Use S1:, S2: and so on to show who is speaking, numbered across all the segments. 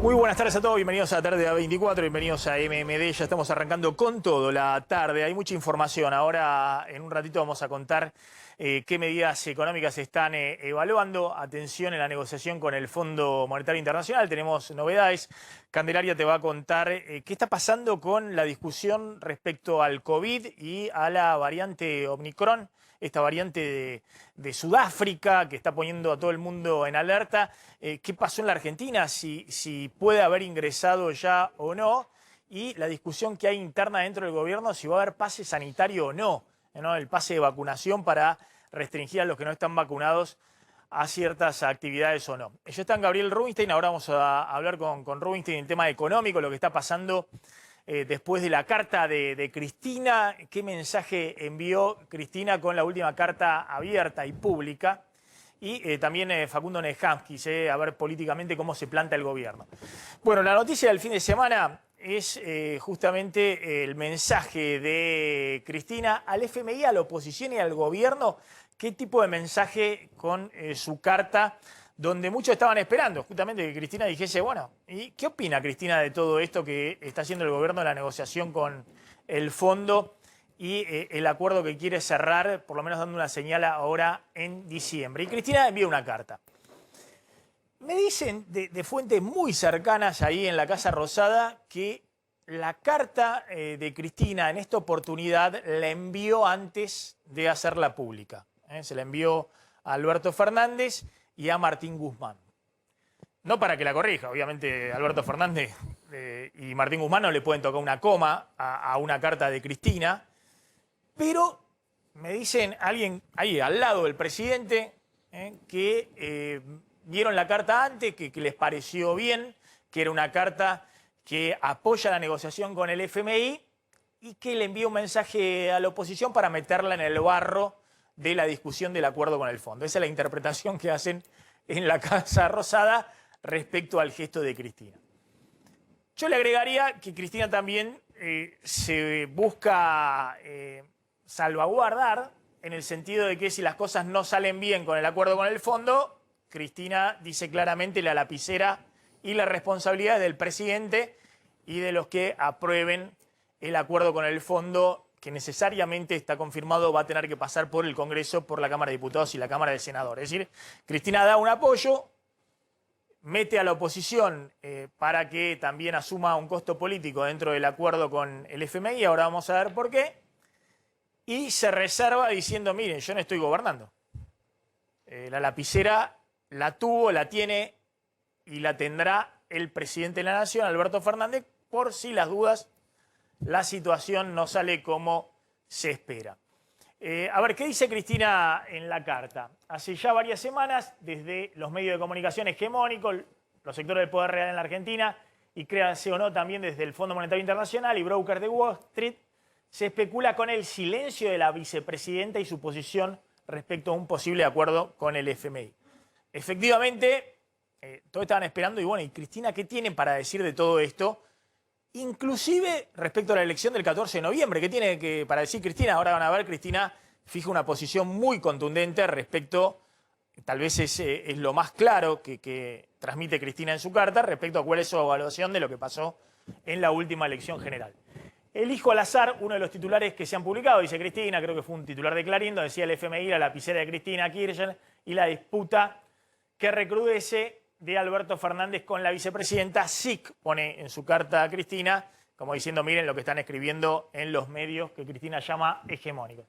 S1: Muy buenas tardes a todos, bienvenidos a Tarde A24, bienvenidos a MMD, ya estamos arrancando con todo la tarde, hay mucha información, ahora en un ratito vamos a contar qué medidas económicas se están evaluando, atención en la negociación con el Fondo Monetario Internacional, tenemos novedades, Candelaria te va a contar qué está pasando con la discusión respecto al COVID y a la variante Omicron, esta variante de Sudáfrica que está poniendo a todo el mundo en alerta. ¿Qué pasó en la Argentina? Si puede haber ingresado ya o no. Y la discusión que hay interna dentro del gobierno, si va a haber pase sanitario o no, ¿no? El pase de vacunación para restringir a los que no están vacunados a ciertas actividades o no. Yo está en Gabriel Rubinstein, ahora vamos a hablar con Rubinstein en el tema económico, lo que está pasando después de la carta de Cristina. ¿Qué mensaje envió Cristina con la última carta abierta y pública? Y también Facundo Nejamsky, a ver políticamente cómo se planta el gobierno. Bueno, la noticia del fin de semana es justamente el mensaje de Cristina al FMI, a la oposición y al gobierno. ¿Qué tipo de mensaje con su carta? Donde muchos estaban esperando justamente que Cristina dijese, bueno, ¿y qué opina Cristina de todo esto que está haciendo el gobierno en la negociación con el fondo y el acuerdo que quiere cerrar, por lo menos dando una señal ahora en diciembre? Y Cristina envía una carta. Me dicen de fuentes muy cercanas ahí en la Casa Rosada que la carta de Cristina en esta oportunidad la envió antes de hacerla pública. Se la envió a Alberto Fernández y a Martín Guzmán. No para que la corrija, obviamente Alberto Fernández y Martín Guzmán no le pueden tocar una coma a una carta de Cristina, pero me dicen alguien ahí al lado del presidente que vieron la carta antes, que les pareció bien, que era una carta que apoya la negociación con el FMI y que le envía un mensaje a la oposición para meterla en el barro de la discusión del acuerdo con el fondo. Esa es la interpretación que hacen en la Casa Rosada respecto al gesto de Cristina. Yo le agregaría que Cristina también se busca salvaguardar en el sentido de que si las cosas no salen bien con el acuerdo con el fondo, Cristina dice claramente la lapicera y la responsabilidad del presidente y de los que aprueben el acuerdo con el fondo, que necesariamente está confirmado va a tener que pasar por el Congreso, por la Cámara de Diputados y la Cámara de Senadores. Es decir, Cristina da un apoyo, mete a la oposición para que también asuma un costo político dentro del acuerdo con el FMI, ahora vamos a ver por qué, y se reserva diciendo, miren, yo no estoy gobernando. La lapicera la tuvo, la tiene y la tendrá el presidente de la Nación, Alberto Fernández, por si las dudas la situación no sale como se espera. A ver, ¿qué dice Cristina en la carta? Hace ya varias semanas, desde los medios de comunicación hegemónicos, los sectores del poder real en la Argentina, y créanse o no, también desde el Fondo Monetario Internacional y brokers de Wall Street, se especula con el silencio de la vicepresidenta y su posición respecto a un posible acuerdo con el FMI. Efectivamente, todos estaban esperando, y bueno, ¿y Cristina qué tiene para decir de todo esto? Inclusive respecto a la elección del 14 de noviembre, ¿qué tiene para decir Cristina? Ahora van a ver, Cristina fija una posición muy contundente respecto, tal vez es lo más claro que transmite Cristina en su carta, respecto a cuál es su evaluación de lo que pasó en la última elección general. Elijo al azar uno de los titulares que se han publicado, dice Cristina, creo que fue un titular de Clarín, donde decía el FMI, la lapicera de Cristina Kirchner y la disputa que recrudece de Alberto Fernández con la vicepresidenta. SIC pone en su carta a Cristina, como diciendo, miren lo que están escribiendo en los medios que Cristina llama hegemónicos.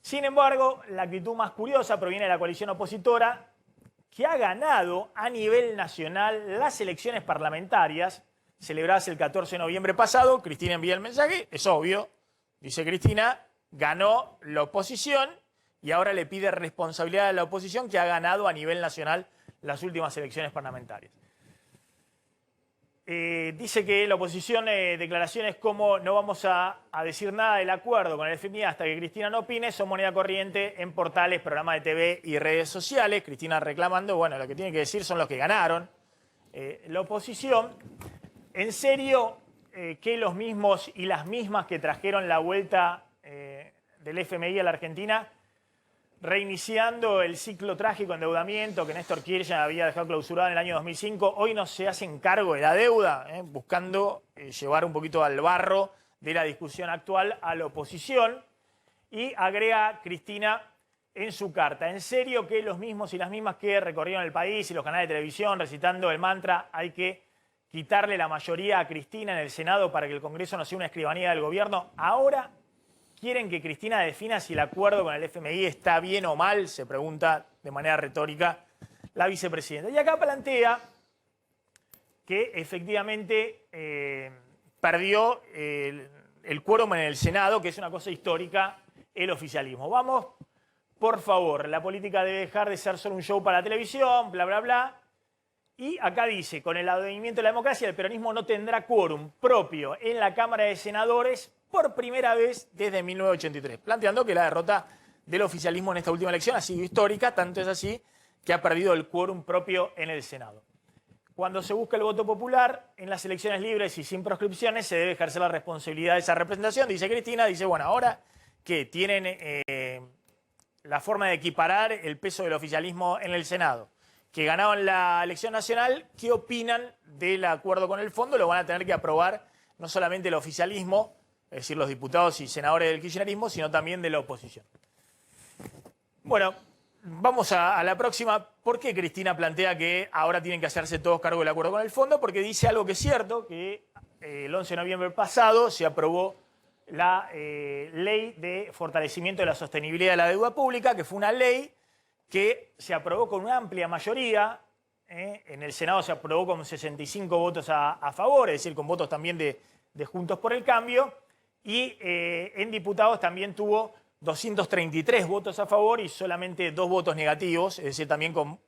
S1: Sin embargo, la actitud más curiosa proviene de la coalición opositora, que ha ganado a nivel nacional las elecciones parlamentarias celebradas el 14 de noviembre pasado. Cristina envía el mensaje, es obvio, dice Cristina, ganó la oposición y ahora le pide responsabilidad a la oposición que ha ganado a nivel nacional las últimas elecciones parlamentarias. Dice que la oposición, declaraciones como no vamos a decir nada del acuerdo con el FMI hasta que Cristina no opine, son moneda corriente en portales, programas de TV y redes sociales. Cristina reclamando, bueno, lo que tiene que decir son los que ganaron. La oposición, en serio, que los mismos y las mismas que trajeron la vuelta del FMI a la Argentina reiniciando el ciclo trágico de endeudamiento que Néstor Kirchner había dejado clausurado en el año 2005. Hoy no se hacen cargo de la deuda, buscando llevar un poquito al barro de la discusión actual a la oposición. Y agrega Cristina en su carta: en serio que los mismos y las mismas que recorrieron el país y los canales de televisión recitando el mantra hay que quitarle la mayoría a Cristina en el Senado para que el Congreso no sea una escribanía del gobierno, ahora quieren que Cristina defina si el acuerdo con el FMI está bien o mal, se pregunta de manera retórica la vicepresidenta. Y acá plantea que efectivamente perdió el quórum en el Senado, que es una cosa histórica, el oficialismo. Vamos, por favor, la política debe dejar de ser solo un show para la televisión, bla, bla, bla. Y acá dice: con el advenimiento de la democracia, el peronismo no tendrá quórum propio en la Cámara de Senadores por primera vez desde 1983, planteando que la derrota del oficialismo en esta última elección ha sido histórica, tanto es así que ha perdido el quórum propio en el Senado. Cuando se busca el voto popular en las elecciones libres y sin proscripciones, se debe ejercer la responsabilidad de esa representación, dice Cristina. Dice, bueno, ahora que tienen la forma de equiparar el peso del oficialismo en el Senado, que ganaron la elección nacional, ¿qué opinan del acuerdo con el fondo? Lo van a tener que aprobar no solamente el oficialismo, es decir, los diputados y senadores del kirchnerismo, sino también de la oposición. Bueno, vamos a la próxima. ¿Por qué Cristina plantea que ahora tienen que hacerse todos cargo del acuerdo con el fondo? Porque dice algo que es cierto, que el 11 de noviembre pasado se aprobó la ley de fortalecimiento de la sostenibilidad de la deuda pública, que fue una ley que se aprobó con una amplia mayoría. En el Senado se aprobó con 65 votos a favor, es decir, con votos también de Juntos por el Cambio. Y en diputados también tuvo 233 votos a favor y solamente 2 votos negativos, es decir, también con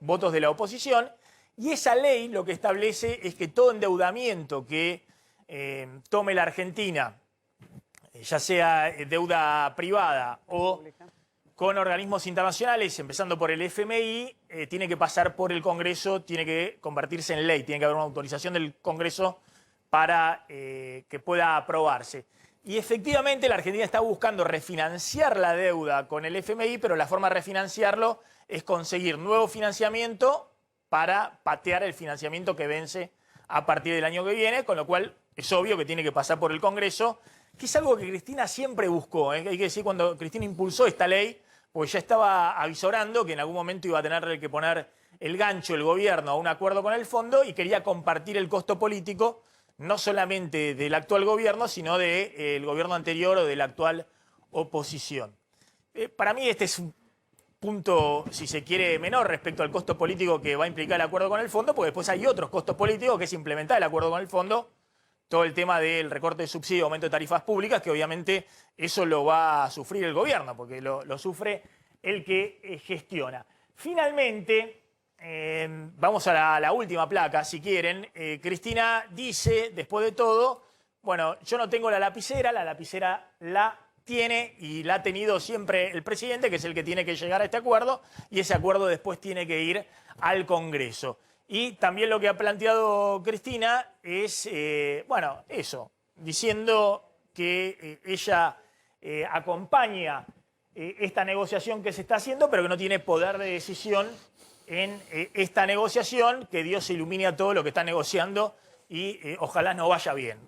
S1: votos de la oposición. Y esa ley lo que establece es que todo endeudamiento que tome la Argentina, ya sea deuda privada o con organismos internacionales, empezando por el FMI, tiene que pasar por el Congreso, tiene que convertirse en ley, tiene que haber una autorización del Congreso para que pueda aprobarse. Y efectivamente la Argentina está buscando refinanciar la deuda con el FMI, pero la forma de refinanciarlo es conseguir nuevo financiamiento para patear el financiamiento que vence a partir del año que viene, con lo cual es obvio que tiene que pasar por el Congreso, que es algo que Cristina siempre buscó. Hay que decir, cuando Cristina impulsó esta ley, pues ya estaba avisorando que en algún momento iba a tener que poner el gancho el gobierno a un acuerdo con el fondo y quería compartir el costo político, no solamente del actual gobierno, sino del gobierno anterior o de la actual oposición. Para mí este es un punto, si se quiere, menor respecto al costo político que va a implicar el acuerdo con el fondo, porque después hay otros costos políticos, que es implementar el acuerdo con el fondo, todo el tema del recorte de subsidio, aumento de tarifas públicas, que obviamente eso lo va a sufrir el gobierno, porque lo sufre el que gestiona. Finalmente, vamos a la última placa, si quieren. Cristina dice, después de todo, bueno, yo no tengo la lapicera la tiene y la ha tenido siempre el presidente, que es el que tiene que llegar a este acuerdo, y ese acuerdo después tiene que ir al Congreso. Y también lo que ha planteado Cristina es, bueno, eso, diciendo que ella acompaña esta negociación que se está haciendo, pero que no tiene poder de decisión en esta negociación, que Dios ilumine a todo lo que está negociando y ojalá no vaya bien.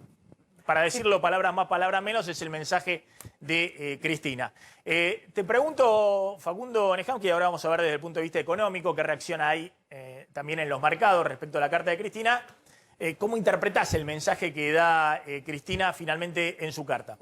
S1: Para decirlo palabras más, palabras menos, es el mensaje de Cristina. Te pregunto, Facundo Onejam, que ahora vamos a ver desde el punto de vista económico qué reacción hay también en los mercados respecto a la carta de Cristina. ¿Cómo interpretás el mensaje que da Cristina finalmente en su carta?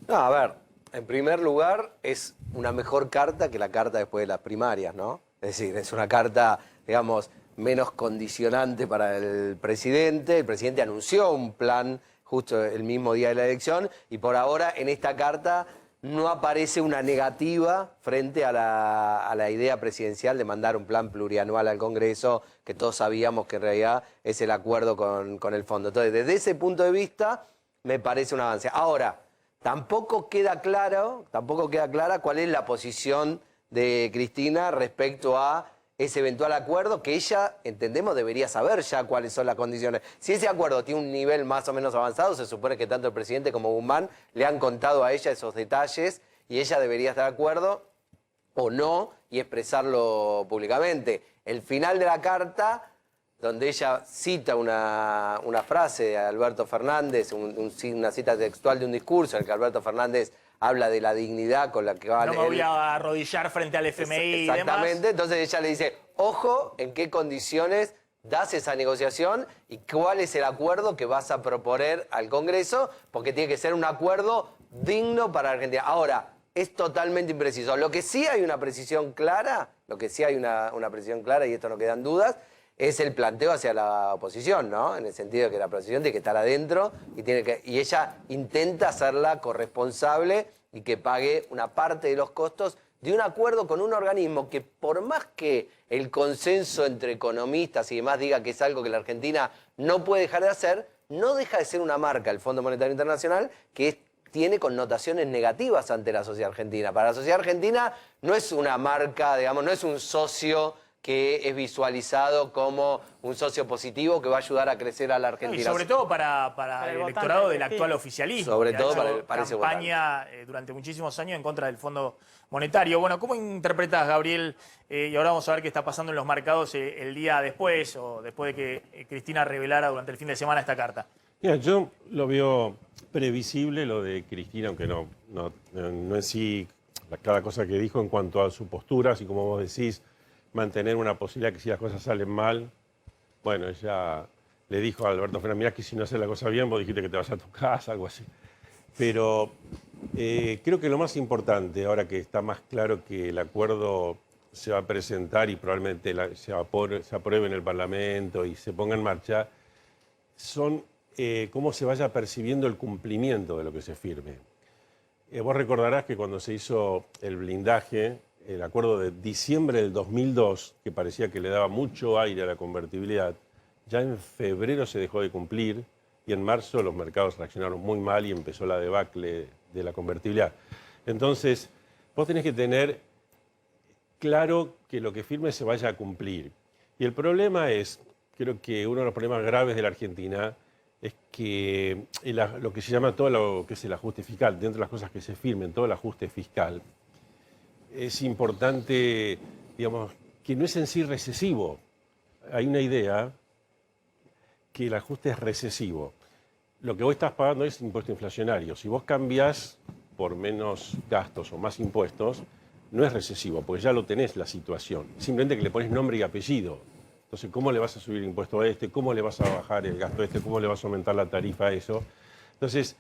S2: No, a ver, en primer lugar es una mejor carta que la carta después de las primarias, ¿no? Es decir, es una carta, digamos, menos condicionante para el presidente. El presidente anunció un plan justo el mismo día de la elección y por ahora en esta carta no aparece una negativa frente a la idea presidencial de mandar un plan plurianual al Congreso, que todos sabíamos que en realidad es el acuerdo con el fondo. Entonces, desde ese punto de vista, me parece un avance. Ahora, tampoco queda clara cuál es la posición de Cristina respecto a ese eventual acuerdo, que ella, entendemos, debería saber ya cuáles son las condiciones. Si ese acuerdo tiene un nivel más o menos avanzado, se supone que tanto el presidente como Guzmán le han contado a ella esos detalles y ella debería estar de acuerdo. o no y expresarlo públicamente. El final de la carta, donde ella cita una frase de Alberto Fernández, una cita textual de un discurso en el que Alberto Fernández habla de la dignidad con la que va...
S1: No me voy a arrodillar frente al FMI y demás.
S2: Exactamente, entonces ella le dice, ojo en qué condiciones das esa negociación y cuál es el acuerdo que vas a proponer al Congreso, porque tiene que ser un acuerdo digno para Argentina. Ahora, es totalmente impreciso. Lo que sí hay una precisión clara, una precisión clara, y esto no quedan dudas, es el planteo hacia la oposición, ¿no? En el sentido de que la oposición tiene que estar adentro y ella intenta hacerla corresponsable y que pague una parte de los costos de un acuerdo con un organismo que, por más que el consenso entre economistas y demás diga que es algo que la Argentina no puede dejar de hacer, no deja de ser una marca, el Fondo Monetario Internacional, que tiene connotaciones negativas ante la sociedad argentina. Para la sociedad argentina no es una marca, digamos, no es un socio que es visualizado como un socio positivo que va a ayudar a crecer a la Argentina.
S1: Y sobre todo para el electorado del actual oficialismo.
S2: Sobre todo
S1: para ese campaña durante muchísimos años en contra del Fondo Monetario. Bueno, ¿cómo interpretas, Gabriel? Y ahora vamos a ver qué está pasando en los mercados el día después, o después de que Cristina revelara durante el fin de semana esta carta.
S3: Mira, yo lo veo previsible lo de Cristina, aunque no en sí cada cosa que dijo en cuanto a su postura, así como vos decís, mantener una posibilidad que si las cosas salen mal, bueno, ella le dijo a Alberto Fernández, mirá que si no haces la cosa bien, vos dijiste que te vas a tu casa, algo así. Pero creo que lo más importante, ahora que está más claro que el acuerdo se va a presentar y probablemente se apruebe en el Parlamento y se ponga en marcha, son cómo se vaya percibiendo el cumplimiento de lo que se firme. Vos recordarás que cuando se hizo el blindaje, el acuerdo de diciembre del 2002, que parecía que le daba mucho aire a la convertibilidad, ya en febrero se dejó de cumplir y en marzo los mercados reaccionaron muy mal y empezó la debacle de la convertibilidad. Entonces, vos tenés que tener claro que lo que firme se vaya a cumplir. Y el problema es, creo que uno de los problemas graves de la Argentina es que lo que se llama todo lo que es el ajuste fiscal, dentro de las cosas que se firmen, todo el ajuste fiscal, es importante, digamos, que no es en sí recesivo. Hay una idea que el ajuste es recesivo. Lo que vos estás pagando es impuesto inflacionario. Si vos cambiás por menos gastos o más impuestos, no es recesivo, porque ya lo tenés la situación. Simplemente que le pones nombre y apellido. Entonces, ¿cómo le vas a subir el impuesto a este? ¿Cómo le vas a bajar el gasto a este? ¿Cómo le vas a aumentar la tarifa a eso? Entonces,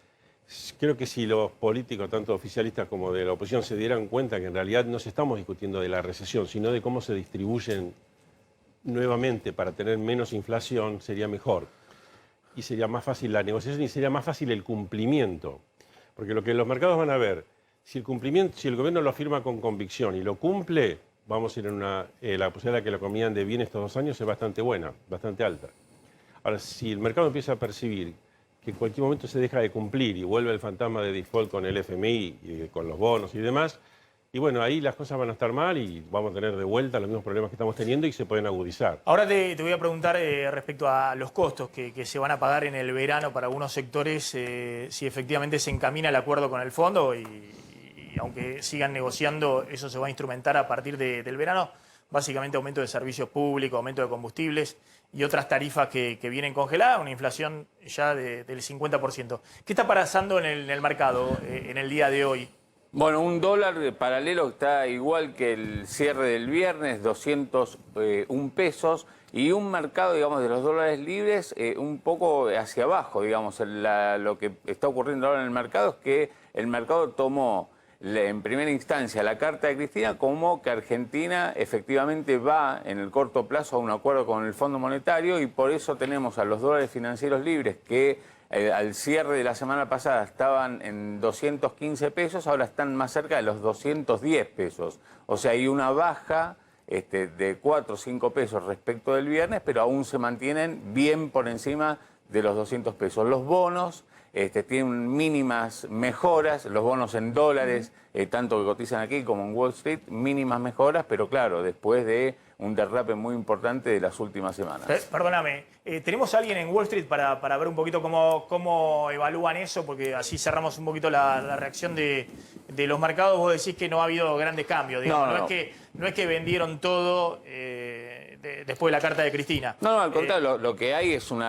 S3: creo que si los políticos, tanto oficialistas como de la oposición, se dieran cuenta que en realidad no se estamos discutiendo de la recesión, sino de cómo se distribuyen nuevamente para tener menos inflación, sería mejor. Y sería más fácil la negociación y sería más fácil el cumplimiento. Porque lo que los mercados van a ver, si el gobierno lo afirma con convicción y lo cumple, vamos a ir en la posibilidad de que la economía ande bien estos 2 años es bastante buena, bastante alta. Ahora, si el mercado empieza a percibir que en cualquier momento se deja de cumplir y vuelve el fantasma de default con el FMI y con los bonos y demás, y bueno, ahí las cosas van a estar mal y vamos a tener de vuelta los mismos problemas que estamos teniendo y se pueden agudizar.
S1: Ahora te voy a preguntar respecto a los costos que se van a pagar en el verano para algunos sectores, si efectivamente se encamina el acuerdo con el fondo y aunque sigan negociando, eso se va a instrumentar a partir del verano. Básicamente aumento de servicios públicos, aumento de combustibles y otras tarifas que vienen congeladas, una inflación ya del 50%. ¿Qué está pasando en el mercado en el día de hoy?
S4: Bueno, un dólar de paralelo está igual que el cierre del viernes, 201 pesos, y un mercado, digamos, de los dólares libres un poco hacia abajo, digamos. Lo que está ocurriendo ahora en el mercado es que el mercado tomó en primera instancia la carta de Cristina como que Argentina efectivamente va en el corto plazo a un acuerdo con el Fondo Monetario y por eso tenemos a los dólares financieros libres que al cierre de la semana pasada estaban en 215 pesos, ahora están más cerca de los 210 pesos. O sea, hay una baja de 4 o 5 pesos respecto del viernes, pero aún se mantienen bien por encima de los 200 pesos. Los bonos tienen mínimas mejoras, los bonos en dólares, tanto que cotizan aquí como en Wall Street, mínimas mejoras, pero claro, después de un derrape muy importante de las últimas semanas.
S1: Perdóname, ¿tenemos a alguien en Wall Street para ver un poquito cómo evalúan eso? Porque así cerramos un poquito la reacción de los mercados. Vos decís que no ha habido grandes cambios, digamos.
S4: No.
S1: No es que vendieron todo después de la carta de Cristina.
S4: No, al contrario, lo que hay es en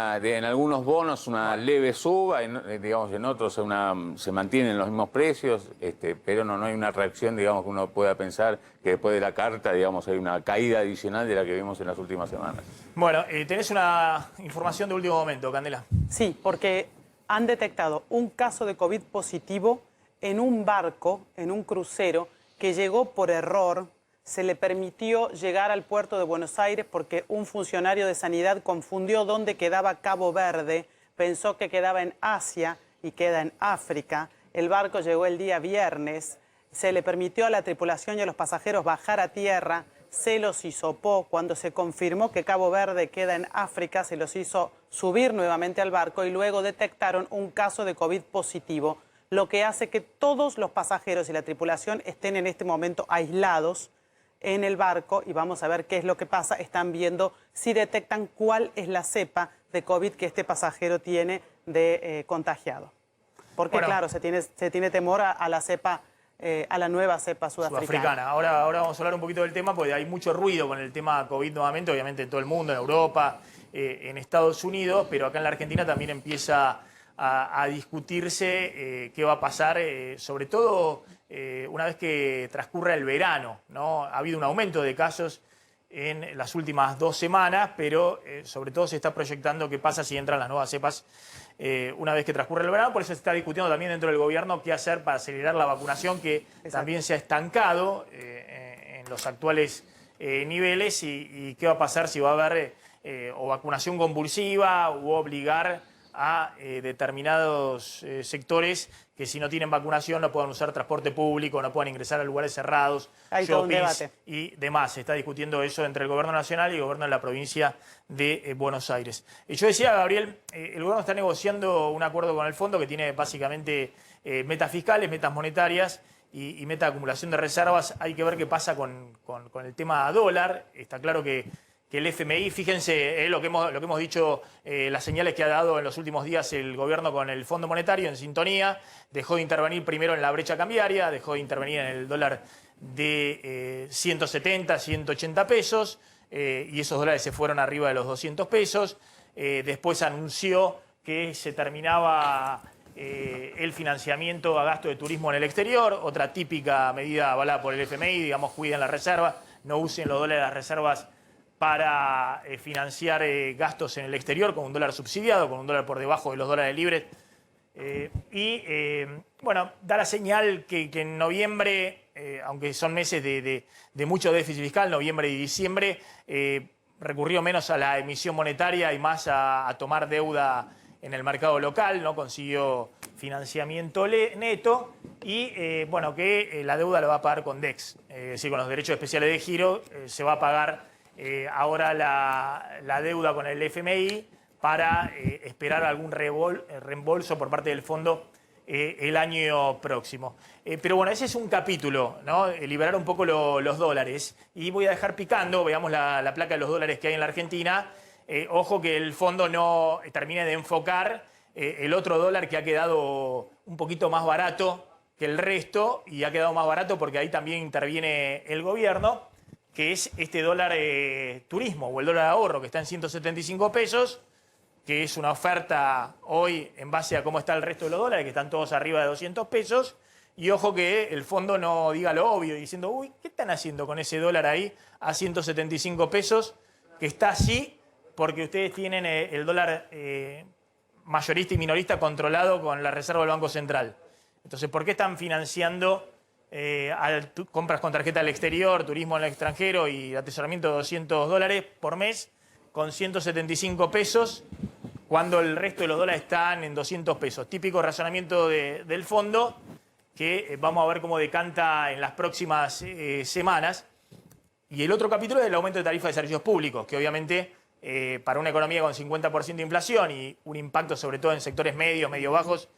S4: algunos bonos una leve suba, digamos, en otros se mantienen los mismos precios, pero no hay una reacción, digamos, que uno pueda pensar que después de la carta, digamos, hay una caída adicional de la que vimos en las últimas semanas.
S1: Bueno, tenés una información de último momento, Candela.
S5: Sí, porque han detectado un caso de COVID positivo en un barco, en un crucero, que llegó por error. Se le permitió llegar al puerto de Buenos Aires porque un funcionario de sanidad confundió dónde quedaba Cabo Verde, pensó que quedaba en Asia y queda en África. El barco llegó el día viernes, se le permitió a la tripulación y a los pasajeros bajar a tierra, se los hisopó. Cuando se confirmó que Cabo Verde queda en África, se los hizo subir nuevamente al barco y luego detectaron un caso de COVID positivo, lo que hace que todos los pasajeros y la tripulación estén en este momento aislados en el barco y vamos a ver qué es lo que pasa. Están viendo si detectan cuál es la cepa de COVID que este pasajero tiene de contagiado. Porque
S1: bueno,
S5: claro, se tiene temor a la cepa, a la nueva cepa sudafricana.
S1: Ahora vamos a hablar un poquito del tema porque hay mucho ruido con el tema COVID nuevamente, obviamente en todo el mundo, en Europa, en Estados Unidos, pero acá en la Argentina también empieza a discutirse qué va a pasar, sobre todo una vez que transcurra el verano, ¿no? Ha habido un aumento de casos en las últimas 2 semanas, pero sobre todo se está proyectando qué pasa si entran las nuevas cepas una vez que transcurre el verano. Por eso se está discutiendo también dentro del gobierno qué hacer para acelerar la vacunación, que también se ha estancado en los actuales niveles, y qué va a pasar si va a haber o vacunación convulsiva u obligar a determinados sectores que si no tienen vacunación no puedan usar transporte público, no puedan ingresar a lugares cerrados,
S5: Hay todo un
S1: shoppings
S5: debate
S1: y demás. Se está discutiendo eso entre el gobierno nacional y el gobierno de la provincia de Buenos Aires. Y yo decía, Gabriel, el gobierno está negociando un acuerdo con el fondo que tiene básicamente metas fiscales, metas monetarias y meta de acumulación de reservas. Hay que ver qué pasa con el tema dólar. Está claro que el FMI, fíjense lo que hemos dicho, las señales que ha dado en los últimos días el gobierno con el Fondo Monetario en sintonía, dejó de intervenir primero en la brecha cambiaria, dejó de intervenir en el dólar de 170, 180 pesos, y esos dólares se fueron arriba de los 200 pesos. Después anunció que se terminaba el financiamiento a gasto de turismo en el exterior, otra típica medida avalada por el FMI, digamos, cuiden las reservas, no usen los dólares de las reservas para financiar gastos en el exterior con un dólar subsidiado, con un dólar por debajo de los dólares libres. Bueno, da la señal que en noviembre, aunque son meses de mucho déficit fiscal, noviembre y diciembre, recurrió menos a la emisión monetaria y más a tomar deuda en el mercado local, no consiguió financiamiento neto y bueno, que la deuda la va a pagar con DEX, es decir, con los derechos especiales de giro. Se va a pagar ahora la deuda con el FMI para esperar algún reembolso por parte del fondo el año próximo. Pero bueno, ese es un capítulo, ¿no? Liberar un poco los dólares. Y voy a dejar picando, veamos la placa de los dólares que hay en la Argentina. Ojo que el fondo no termine de enfocar el otro dólar que ha quedado un poquito más barato que el resto, y ha quedado más barato porque ahí también interviene el gobierno, que es este dólar turismo o el dólar ahorro, que está en 175 pesos, que es una oferta hoy en base a cómo está el resto de los dólares, que están todos arriba de 200 pesos. Y ojo que el fondo no diga lo obvio, diciendo, uy, ¿qué están haciendo con ese dólar ahí a 175 pesos? Que está así porque ustedes tienen el dólar mayorista y minorista controlado con la reserva del Banco Central. Entonces, ¿por qué están financiando compras con tarjeta al exterior, turismo en el extranjero y atesoramiento de 200 dólares por mes con 175 pesos cuando el resto de los dólares están en 200 pesos? Típico razonamiento del fondo que vamos a ver cómo decanta en las próximas semanas. Y el otro capítulo es el aumento de tarifas de servicios públicos, que obviamente para una economía con 50% de inflación y un impacto sobre todo en sectores medios, medio bajos,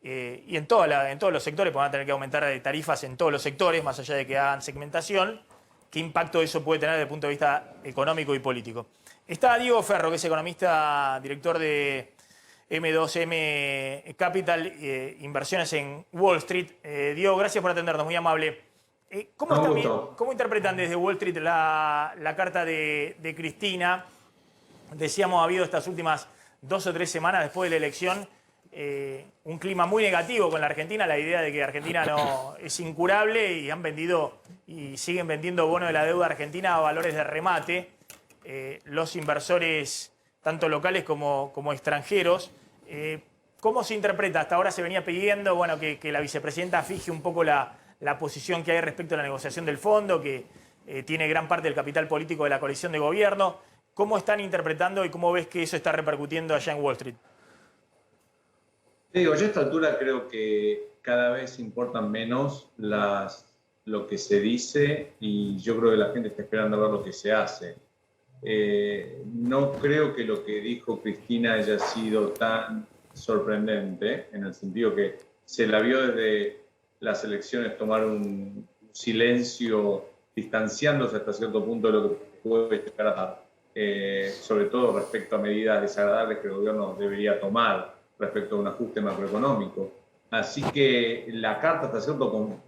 S1: y en todos los sectores, porque van a tener que aumentar tarifas en todos los sectores, más allá de que hagan segmentación, qué impacto eso puede tener desde el punto de vista económico y político. Está Diego Ferro, que es economista, director de M2M Capital, inversiones en Wall Street. Diego, gracias por atendernos, muy amable. ¿Cómo interpretan desde Wall Street la carta de Cristina? Decíamos, ha habido estas últimas 2 o 3 semanas después de la elección un clima muy negativo con la Argentina, la idea de que Argentina no es incurable, y han vendido y siguen vendiendo bonos de la deuda argentina a valores de remate. Los inversores, tanto locales como extranjeros. ¿Cómo se interpreta? Hasta ahora se venía pidiendo, bueno, que la vicepresidenta fije un poco la posición que hay respecto a la negociación del fondo, que tiene gran parte del capital político de la coalición de gobierno. ¿Cómo están interpretando y cómo ves que eso está repercutiendo allá en Wall Street?
S6: Digo, yo a esta altura creo que cada vez importan menos lo que se dice, y yo creo que la gente está esperando a ver lo que se hace. No creo que lo que dijo Cristina haya sido tan sorprendente, en el sentido que se la vio desde las elecciones tomar un silencio, distanciándose hasta cierto punto de lo que puede llegar a dar, sobre todo respecto a medidas desagradables que el gobierno debería tomar respecto a un ajuste macroeconómico. Así que la carta hasta cierto punto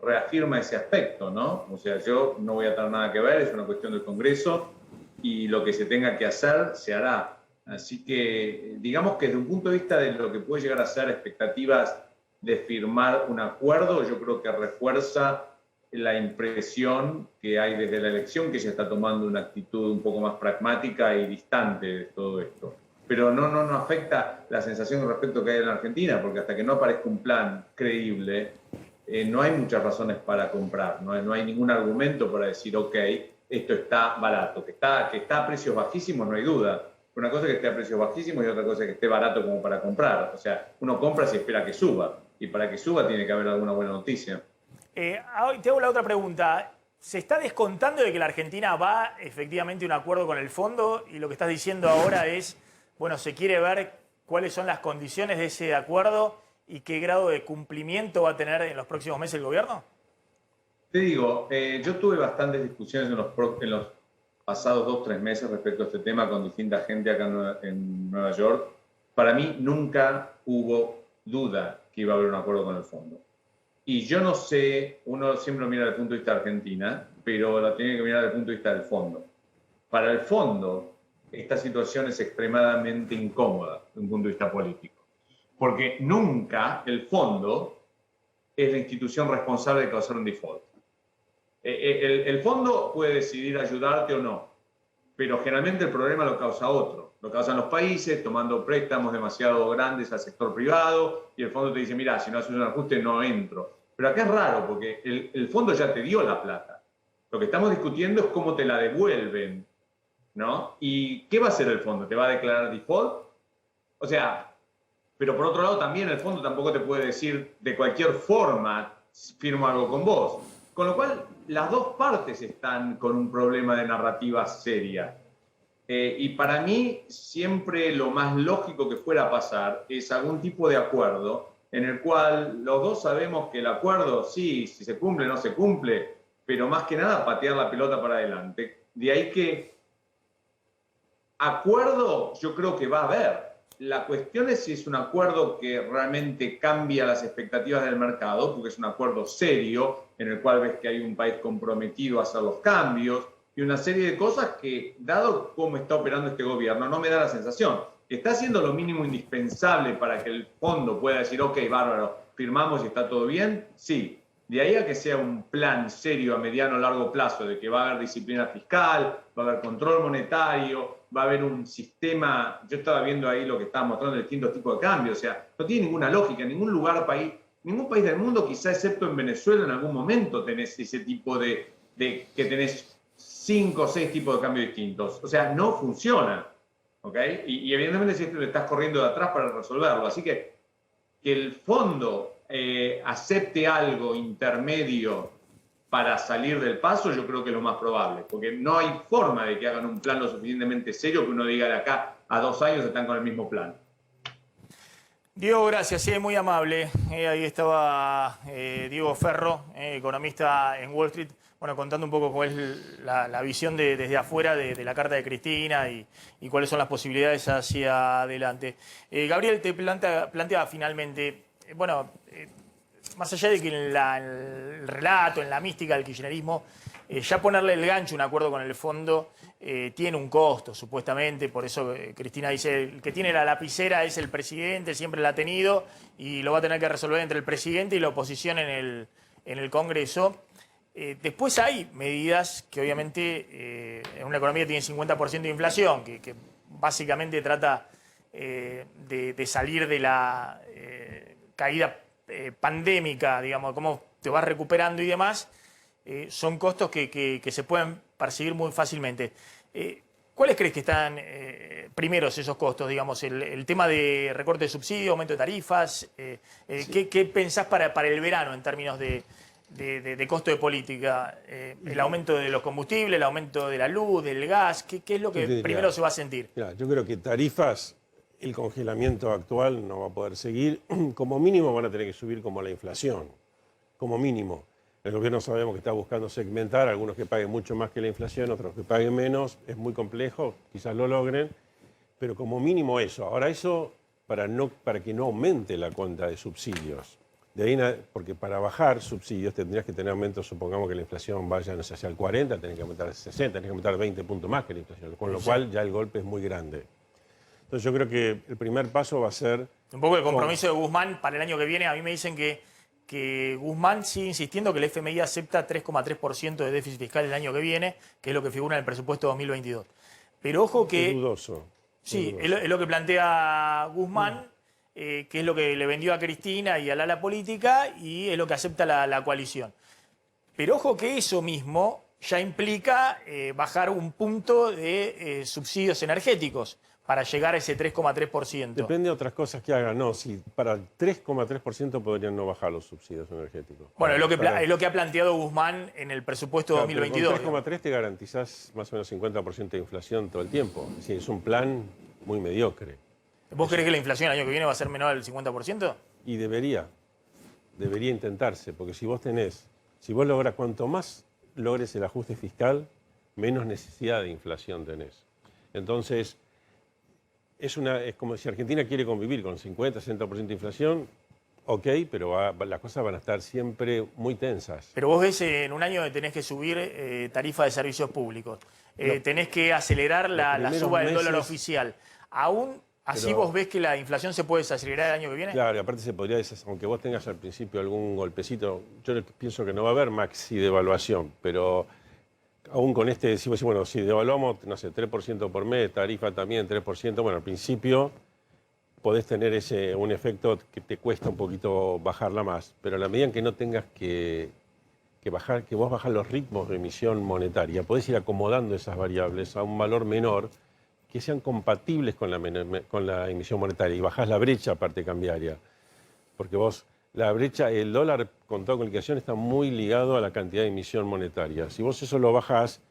S6: reafirma ese aspecto, ¿no? O sea, yo no voy a tener nada que ver, es una cuestión del Congreso, y lo que se tenga que hacer, se hará. Así que, digamos que desde un punto de vista de lo que puede llegar a ser expectativas de firmar un acuerdo, yo creo que refuerza la impresión que hay desde la elección, que se está tomando una actitud un poco más pragmática y distante de todo esto. Pero no afecta la sensación respecto que hay en la Argentina, porque hasta que no aparezca un plan creíble, no hay muchas razones para comprar, no hay ningún argumento para decir, ok, esto está barato, que está a precios bajísimos, no hay duda. Una cosa es que esté a precios bajísimos y otra cosa es que esté barato como para comprar. O sea, uno compra si espera que suba, y para que suba tiene que haber alguna buena noticia.
S1: Te hago la otra pregunta. ¿Se está descontando de que la Argentina va efectivamente a un acuerdo con el fondo? Y lo que estás diciendo ahora es, bueno, se quiere ver cuáles son las condiciones de ese acuerdo y qué grado de cumplimiento va a tener en los próximos meses el gobierno.
S6: Te digo, yo tuve bastantes discusiones en los pasados 2 o 3 meses respecto a este tema con distinta gente acá en Nueva York. Para mí nunca hubo duda que iba a haber un acuerdo con el fondo. Y yo no sé, uno siempre lo mira desde el punto de vista de Argentina, pero lo tiene que mirar desde el punto de vista del fondo. Para el fondo, esta situación es extremadamente incómoda desde un punto de vista político. Porque nunca el fondo es la institución responsable de causar un default. El fondo puede decidir ayudarte o no, pero generalmente el problema lo causa otro. Lo causan los países tomando préstamos demasiado grandes al sector privado, y el fondo te dice, mira, si no haces un ajuste no entro. Pero acá es raro porque el fondo ya te dio la plata. Lo que estamos discutiendo es cómo te la devuelven, ¿no? ¿Y qué va a hacer el fondo? ¿Te va a declarar default? O sea, pero por otro lado también el fondo tampoco te puede decir de cualquier forma firmo algo con vos. Con lo cual, las dos partes están con un problema de narrativa seria. Y para mí, siempre lo más lógico que fuera a pasar es algún tipo de acuerdo en el cual los dos sabemos que el acuerdo, sí, si se cumple o no se cumple, pero más que nada patear la pelota para adelante. De ahí que acuerdo yo creo que va a haber. La cuestión es si es un acuerdo que realmente cambia las expectativas del mercado, porque es un acuerdo serio, en el cual ves que hay un país comprometido a hacer los cambios, y una serie de cosas que, dado cómo está operando este gobierno, no me da la sensación. ¿Está haciendo lo mínimo indispensable para que el fondo pueda decir, ok, bárbaro, firmamos y está todo bien? Sí. De ahí a que sea un plan serio a mediano o largo plazo, de que va a haber disciplina fiscal, va a haber control monetario, va a haber un sistema. Yo estaba viendo ahí lo que estaba mostrando de distintos tipos de cambios, o sea, no tiene ninguna lógica, en ningún país del mundo, quizá excepto en Venezuela, en algún momento tenés ese tipo de que tenés 5 o 6 tipos de cambios distintos. O sea, no funciona, ¿ok? Y evidentemente siempre le estás corriendo de atrás para resolverlo. Así que el fondo acepte algo intermedio para salir del paso, yo creo que es lo más probable, porque no hay forma de que hagan un plan lo suficientemente serio que uno diga de acá a 2 años están con el mismo plan.
S1: Diego, gracias, sí, muy amable. Ahí estaba Diego Ferro, economista en Wall Street, bueno, contando un poco cuál es la visión desde afuera de la carta de Cristina y cuáles son las posibilidades hacia adelante. Gabriel, te plantea finalmente, más allá de que en el relato, en la mística del kirchnerismo, ya ponerle el gancho, un acuerdo con el fondo, tiene un costo, supuestamente. Por eso Cristina dice, el que tiene la lapicera es el presidente, siempre la ha tenido, y lo va a tener que resolver entre el presidente y la oposición en el Congreso. Después hay medidas que obviamente en una economía que tiene 50% de inflación, que básicamente trata de salir de la caída pandémica, digamos, cómo te vas recuperando y demás. Son costos que se pueden percibir muy fácilmente. ¿Cuáles crees que están primeros esos costos? Digamos, el tema de recorte de subsidios, aumento de tarifas. Sí. ¿Qué pensás para el verano en términos de costo de política? ¿El aumento de los combustibles, el aumento de la luz, del gas? ¿Qué es lo que primero se va a sentir?
S3: Mirá, yo creo que tarifas, el congelamiento actual no va a poder seguir. Como mínimo van a tener que subir como la inflación, como mínimo. El gobierno sabemos que está buscando segmentar, algunos que paguen mucho más que la inflación, otros que paguen menos. Es muy complejo, quizás lo logren, pero como mínimo eso. Ahora eso para que no aumente la cuenta de subsidios. De ahí, porque para bajar subsidios tendrías que tener aumentos, supongamos que la inflación vaya no sé, hacia el 40, tenés que aumentar el 60, tenés que aumentar 20 puntos más que la inflación, con lo cual ya el golpe es muy grande. Entonces yo creo que el primer paso va a ser...
S1: Un poco el compromiso de Guzmán para el año que viene. A mí me dicen que Guzmán sigue insistiendo que el FMI acepta 3,3% de déficit fiscal el año que viene, que es lo que figura en el presupuesto 2022. Pero ojo que...
S3: Es dudoso.
S1: Sí, es lo que plantea Guzmán, que es lo que le vendió a Cristina y al ala política, y es lo que acepta la coalición. Pero ojo que eso mismo ya implica bajar un punto de subsidios energéticos para llegar a ese 3,3%.
S3: Depende de otras cosas que hagan. No, si para el 3,3% podrían no bajar los subsidios energéticos.
S1: Bueno, es lo que ha planteado Guzmán en el presupuesto 2022.
S3: Con 3,3 te garantizás más o menos 50% de inflación todo el tiempo. Es decir, es un plan muy mediocre.
S1: ¿Vos creés que la inflación el año que viene va a ser menor al 50%?
S3: Y debería intentarse, porque si vos lográs, cuanto más logres el ajuste fiscal, menos necesidad de inflación tenés. Entonces, es como si Argentina quiere convivir con 50, 60% de inflación, ok, pero las cosas van a estar siempre muy tensas.
S1: Pero vos ves en un año que tenés que subir tarifa de servicios públicos, tenés que acelerar la suba del dólar oficial. Aún así vos ves que la inflación se puede desacelerar el año que viene.
S3: Claro, y aparte se podría, aunque vos tengas al principio algún golpecito, yo pienso que no va a haber maxi devaluación, pero aún con si devaluamos, no sé, 3% por mes, tarifa también 3%, bueno, al principio podés tener un efecto que te cuesta un poquito bajarla más, pero a la medida en que no tengas que vos bajás los ritmos de emisión monetaria, podés ir acomodando esas variables a un valor menor que sean compatibles con la emisión monetaria y bajás la brecha aparte cambiaria. Porque la brecha, el dólar contado con liquidación está muy ligado a la cantidad de emisión monetaria. Si vos eso lo bajás,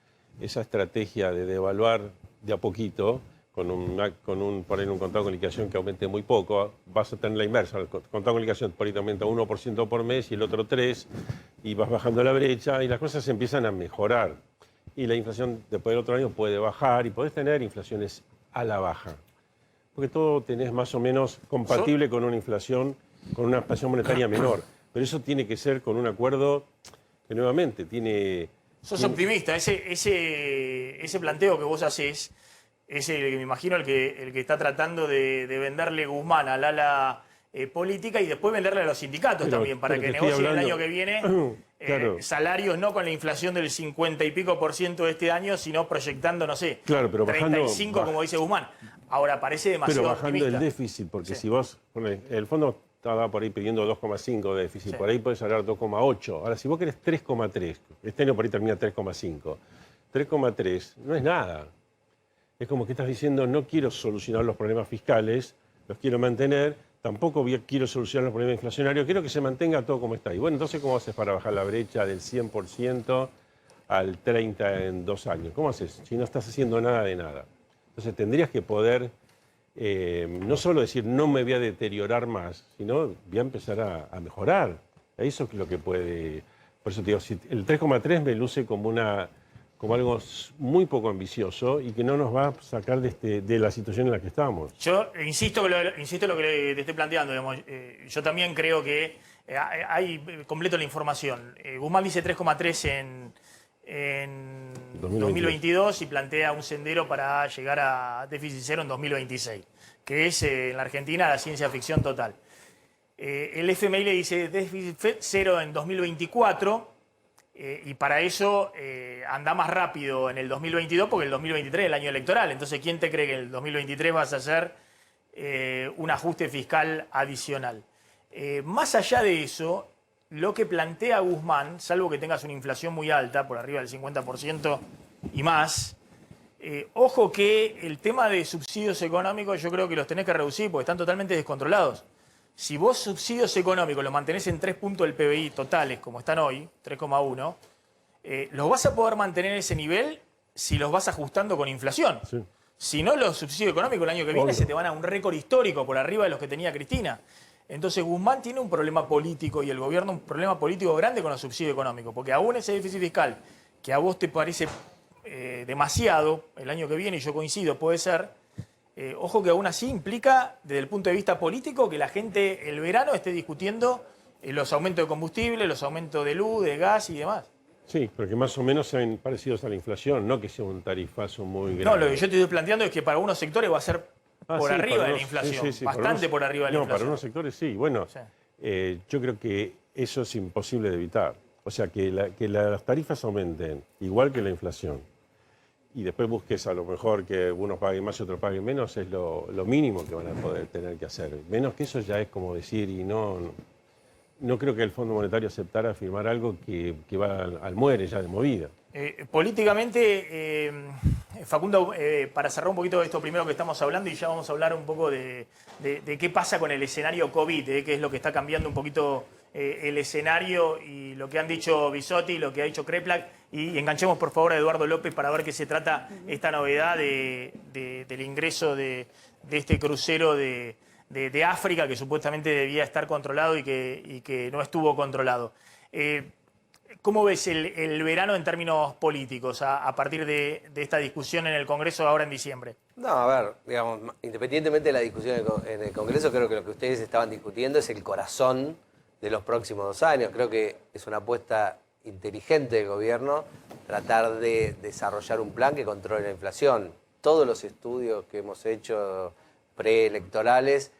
S3: esa estrategia de devaluar de a poquito, por ahí un contado con liquidación que aumente muy poco, vas a tener la inversa. El contado con liquidación por ahí te aumenta 1% por mes y el otro 3%, y vas bajando la brecha y las cosas empiezan a mejorar. Y la inflación después del otro año puede bajar y podés tener inflaciones a la baja. Porque todo tenés más o menos compatible con una inflación monetaria menor. Pero eso tiene que ser con un acuerdo que nuevamente tiene...
S1: Sos optimista. Ese planteo que vos hacés es el que me imagino el que está tratando de venderle Guzmán al ala política y después venderle a los sindicatos también, para que negocien el año que viene salarios no con la inflación del 50 y pico % de este año, sino proyectando, no sé,
S3: pero
S1: 35 como dice Guzmán. Ahora parece demasiado
S3: Pero bajando
S1: optimista.
S3: el déficit, porque si vos, el fondo estaba por ahí pidiendo 2,5 de déficit, por ahí podés hablar 2,8. Ahora, si vos querés 3,3, este año por ahí termina 3,5. 3,3 no es nada. Es como que estás diciendo, no quiero solucionar los problemas fiscales, los quiero mantener, tampoco quiero solucionar los problemas inflacionarios, quiero que se mantenga todo como está. Y bueno, entonces, ¿cómo haces para bajar la brecha del 100% al 30% en 2 años? ¿Cómo haces si no estás haciendo nada de nada? Entonces, tendrías que poder no solo decir no me voy a deteriorar más, sino voy a empezar a mejorar. Eso es lo que puede... Por eso te digo, si el 3,3 me luce como algo muy poco ambicioso y que no nos va a sacar de la situación en la que estamos.
S1: Yo insisto en lo que te estoy planteando. Digamos. Yo también creo que hay completo la información. Guzmán dice 3,3 en 2022 y plantea un sendero para llegar a déficit cero en 2026, que es en la Argentina la ciencia ficción total. El FMI le dice déficit cero en 2024 y para eso anda más rápido en el 2022 porque el 2023 es el año electoral. Entonces, ¿quién te cree que en el 2023 vas a hacer un ajuste fiscal adicional? Más allá de eso, lo que plantea Guzmán, salvo que tengas una inflación muy alta, por arriba del 50% y más, ojo que el tema de subsidios económicos yo creo que los tenés que reducir porque están totalmente descontrolados. Si vos subsidios económicos los mantenés en 3 puntos del PBI totales, como están hoy, 3,1, los vas a poder mantener en ese nivel si los vas ajustando con inflación.
S3: Sí.
S1: Si no, los subsidios económicos el año que viene se te van a un récord histórico por arriba de los que tenía Cristina. Entonces Guzmán tiene un problema político y el gobierno un problema político grande con los subsidios económicos, porque aún ese déficit fiscal que a vos te parece demasiado el año que viene, y yo coincido, puede ser, ojo que aún así implica desde el punto de vista político que la gente el verano esté discutiendo los aumentos de combustible, los aumentos de luz, de gas y demás.
S3: Sí, pero que más o menos sean parecidos a la inflación, no que sea un tarifazo muy grande.
S1: No, lo que yo te estoy planteando es que para algunos sectores va a ser por arriba de la inflación, bastante por arriba de la inflación.
S3: No, para unos sectores sí. Bueno, sí. Yo creo que eso es imposible de evitar. O sea, que las tarifas aumenten igual que la inflación y después busques a lo mejor que unos paguen más y otros paguen menos es lo mínimo que van a poder tener que hacer. Menos que eso ya es como decir, y no creo que el Fondo Monetario aceptara firmar algo que va al muere ya de movida.
S1: Políticamente, Facundo, para cerrar un poquito esto primero que estamos hablando y ya vamos a hablar un poco de qué pasa con el escenario COVID, que es lo que está cambiando un poquito el escenario y lo que han dicho Bisotti, lo que ha dicho Kreplak, y enganchemos por favor a Eduardo López para ver qué se trata esta novedad del ingreso de este crucero de África que supuestamente debía estar controlado y que no estuvo controlado. ¿Cómo ves el verano en términos políticos a partir de esta discusión en el Congreso ahora en diciembre?
S2: No, a ver, digamos, independientemente de la discusión en el Congreso, creo que lo que ustedes estaban discutiendo es el corazón de los próximos 2 años. Creo que es una apuesta inteligente del gobierno tratar de desarrollar un plan que controle la inflación. Todos los estudios que hemos hecho preelectorales,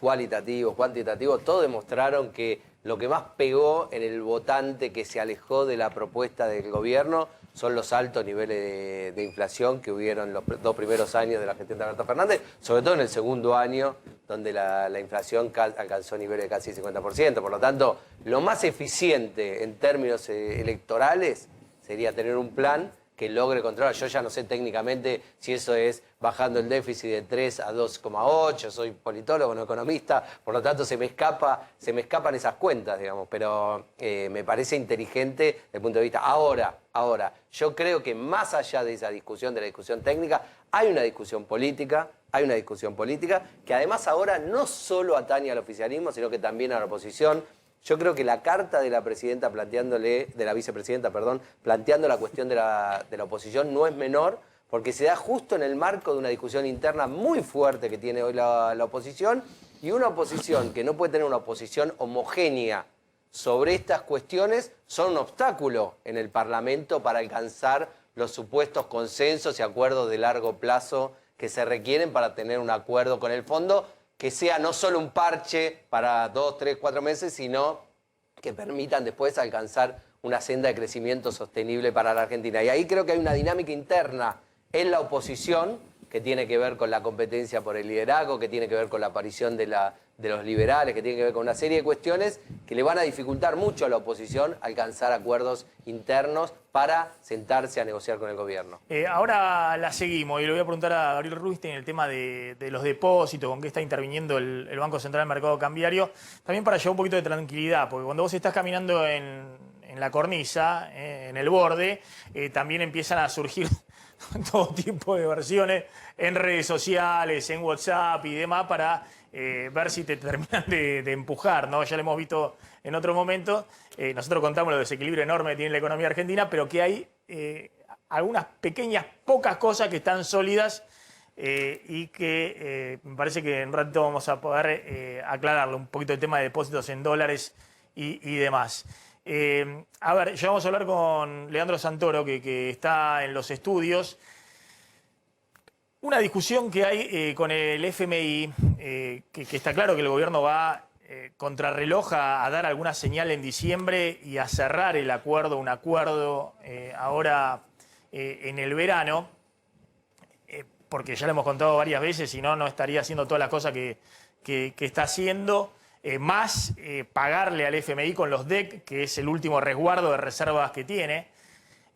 S2: cualitativos, cuantitativos, todos demostraron que lo que más pegó en el votante que se alejó de la propuesta del gobierno son los altos niveles de inflación que hubieron los 2 primeros años de la gestión de Alberto Fernández, sobre todo en el segundo año, donde la inflación alcanzó niveles de casi 50%. Por lo tanto, lo más eficiente en términos electorales sería tener un plan que logre controlar. Yo ya no sé técnicamente si eso es bajando el déficit de 3 a 2,8, soy politólogo, no economista, por lo tanto se me escapan esas cuentas, digamos, pero me parece inteligente desde el punto de vista. Ahora, yo creo que más allá de esa discusión, de la discusión técnica, hay una discusión política que además ahora no solo atañe al oficialismo, sino que también a la oposición. Yo creo que la carta de la vicepresidenta, planteando la cuestión de la oposición no es menor, porque se da justo en el marco de una discusión interna muy fuerte que tiene hoy la oposición, y una oposición que no puede tener una oposición homogénea sobre estas cuestiones son un obstáculo en el Parlamento para alcanzar los supuestos consensos y acuerdos de largo plazo que se requieren para tener un acuerdo con el fondo que sea no solo un parche para 2, 3, 4 meses, sino que permitan después alcanzar una senda de crecimiento sostenible para la Argentina. Y ahí creo que hay una dinámica interna en la oposición que tiene que ver con la competencia por el liderazgo, que tiene que ver con la aparición de los liberales, que tiene que ver con una serie de cuestiones que le van a dificultar mucho a la oposición alcanzar acuerdos internos para sentarse a negociar con el gobierno.
S1: Ahora la seguimos y le voy a preguntar a Gabriel Rubinstein el tema de los depósitos, con qué está interviniendo el Banco Central del Mercado Cambiario, también para llevar un poquito de tranquilidad, porque cuando vos estás caminando en la cornisa, en el borde, también empiezan a surgir todo tipo de versiones en redes sociales, en WhatsApp y demás para ver si te terminan de empujar, ¿no? Ya lo hemos visto en otro momento. Nosotros contamos los desequilibrios enormes que tiene la economía argentina, pero que hay algunas pequeñas, pocas cosas que están sólidas y que me parece que en un ratito vamos a poder aclararlo, un poquito el tema de depósitos en dólares y demás. A ver, ya vamos a hablar con Leandro Santoro, que está en los estudios. Una discusión que hay con el FMI, que está claro que el gobierno va contrarreloj a dar alguna señal en diciembre y a cerrar el acuerdo, un acuerdo ahora en el verano, porque ya lo hemos contado varias veces, si no, no estaría haciendo todas las cosas que está haciendo. Más pagarle al FMI con los DEC, que es el último resguardo de reservas que tiene.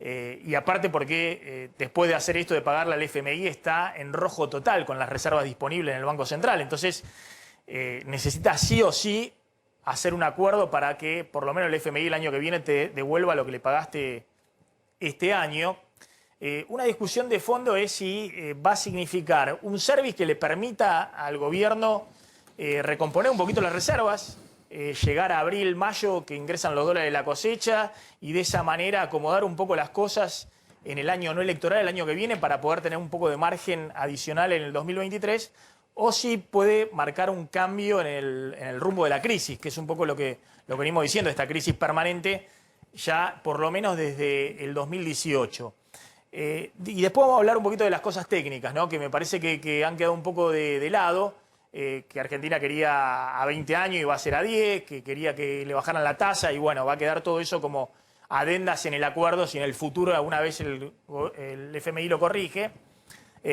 S1: Y aparte porque después de hacer esto de pagarle al FMI está en rojo total con las reservas disponibles en el Banco Central. Entonces necesita sí o sí hacer un acuerdo para que por lo menos el FMI el año que viene te devuelva lo que le pagaste este año. Una discusión de fondo es si va a significar un service que le permita al gobierno recomponer un poquito las reservas, llegar a abril, mayo, que ingresan los dólares de la cosecha y de esa manera acomodar un poco las cosas en el año no electoral, el año que viene, para poder tener un poco de margen adicional en el 2023, o si puede marcar un cambio en el rumbo de la crisis, que es un poco lo que venimos diciendo, esta crisis permanente, ya por lo menos desde el 2018. Y después vamos a hablar un poquito de las cosas técnicas, ¿no? Que me parece que han quedado un poco de lado. Que Argentina quería a 20 años y va a ser a 10, que quería que le bajaran la tasa y bueno, va a quedar todo eso como adendas en el acuerdo si en el futuro alguna vez el FMI lo corrige.